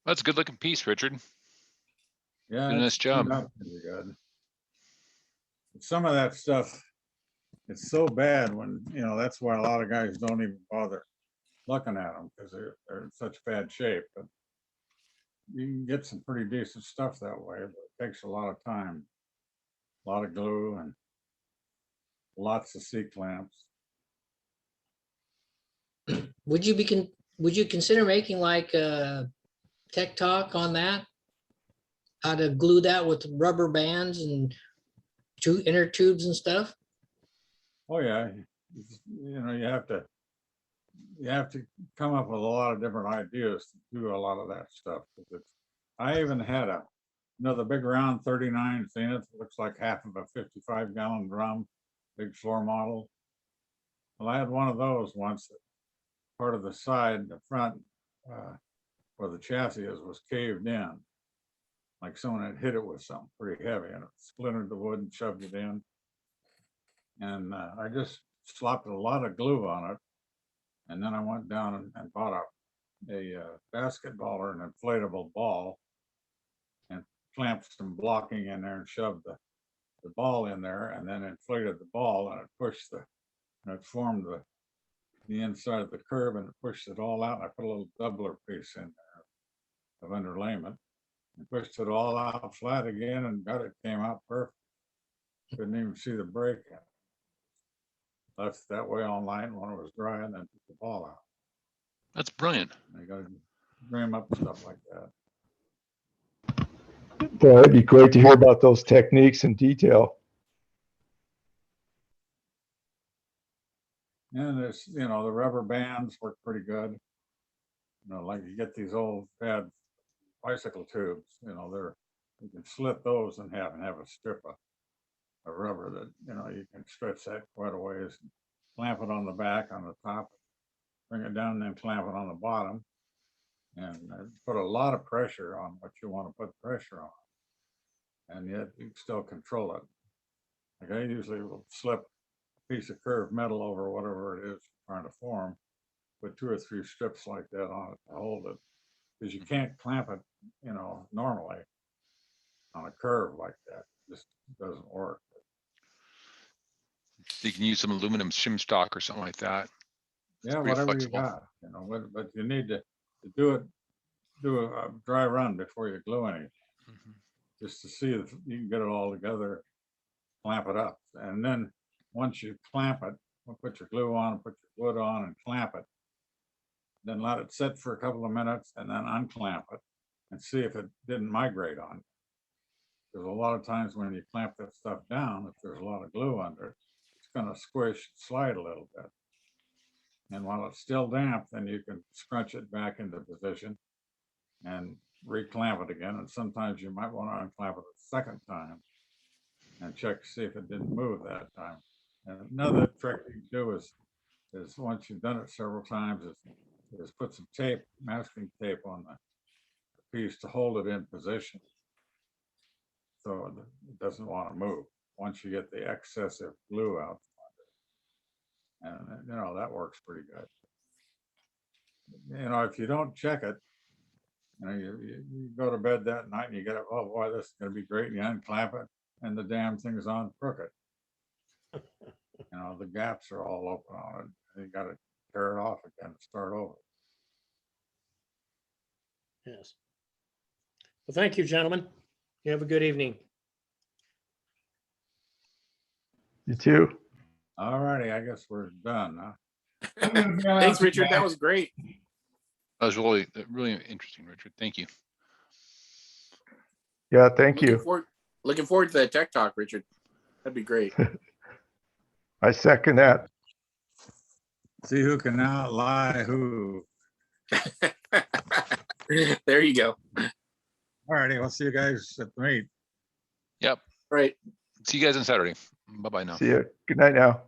That's a good looking piece, Richard. Yeah, Did a nice it's job. turned out pretty good. Some of that stuff, it's so bad when, that's why a lot of guys don't even bother looking at them because they're in such bad shape. But you can get some pretty decent stuff that way, but it takes a lot of time, a lot of glue and lots of C-clamps. Would you consider making like a tech talk on that? How to glue that with rubber bands and two inner tubes and stuff? Oh yeah, you have to come up with a lot of different ideas to do a lot of that stuff. I even had the big round 39 Zenith, looks like half of a 55-gallon drum, big floor model. Well, I had one of those once. Part of the side, the front, where the chassis was caved in, like someone had hit it with something pretty heavy, and it splintered the wood and shoved it in. And I just slopped a lot of glue on it, and then I went down and bought a basketball or an inflatable ball, and clamped some blocking in there and shoved the ball in there, and then inflated the ball, and it pushed it formed the inside of the curve, and it pushed it all out. And I put a little doubler piece in there of underlayment and pushed it all out flat again and got it, came out perfect. Couldn't even see the break in it. Left it that way all night, and when it was dry, and then took the ball out. That's brilliant. You got to bring them up and stuff like that. That'd be great to hear about those techniques in detail. And there's, the rubber bands work pretty good. Like you get these old bad bicycle tubes, you can slit those and have a strip of rubber that, you can stretch that quite a ways, clamp it on the back, on the top, bring it down, and then clamp it on the bottom. And put a lot of pressure on what you want to put pressure on. And yet you can still control it. Like I usually will slip a piece of curved metal over whatever it is trying to form, put 2 or 3 strips like that on it to hold it. Because you can't clamp it, normally on a curve like that. It just doesn't work. You can use some aluminum shim stock or something like that. Yeah, pretty whatever flexible. you got, but you need to do a dry run before you glue anything, just to see if you can get it all together, clamp it up. And then once you clamp it, put your glue on, put your wood on and clamp it. Then let it sit for a couple of minutes and then unclamp it and see if it didn't migrate on you. Because a lot of times when you clamp that stuff down, if there's a lot of glue under it, it's going to squish, slide a little bit. And while it's still damp, then you can scrunch it back into position and reclamp it again. And sometimes you might want to unclamp it a second time and check to see if it didn't move that time. And another trick you can do is once you've done it several times, is put some tape, masking tape on the piece to hold it in position so it doesn't want to move once you get the excessive glue out. And that works pretty good. If you don't check it, you go to bed that night and you get up, oh boy, this is going to be great. And you unclamp it and the damn thing's on crooked. The gaps are all open on it. And you got to tear it off again and start over. Yes. Well, thank you, gentlemen. You have a good evening. You too. All righty, I guess we're done, huh? Thanks, Richard. That was great. That was really, really interesting, Richard. Thank you. Yeah, thank you. Looking forward to that tech talk, Richard. That'd be great. I second that. See who can outlie who. There you go. All righty, we'll see you guys at the meet. Yep. Right. See you guys on Saturday. Bye-bye now. See you. Good night now.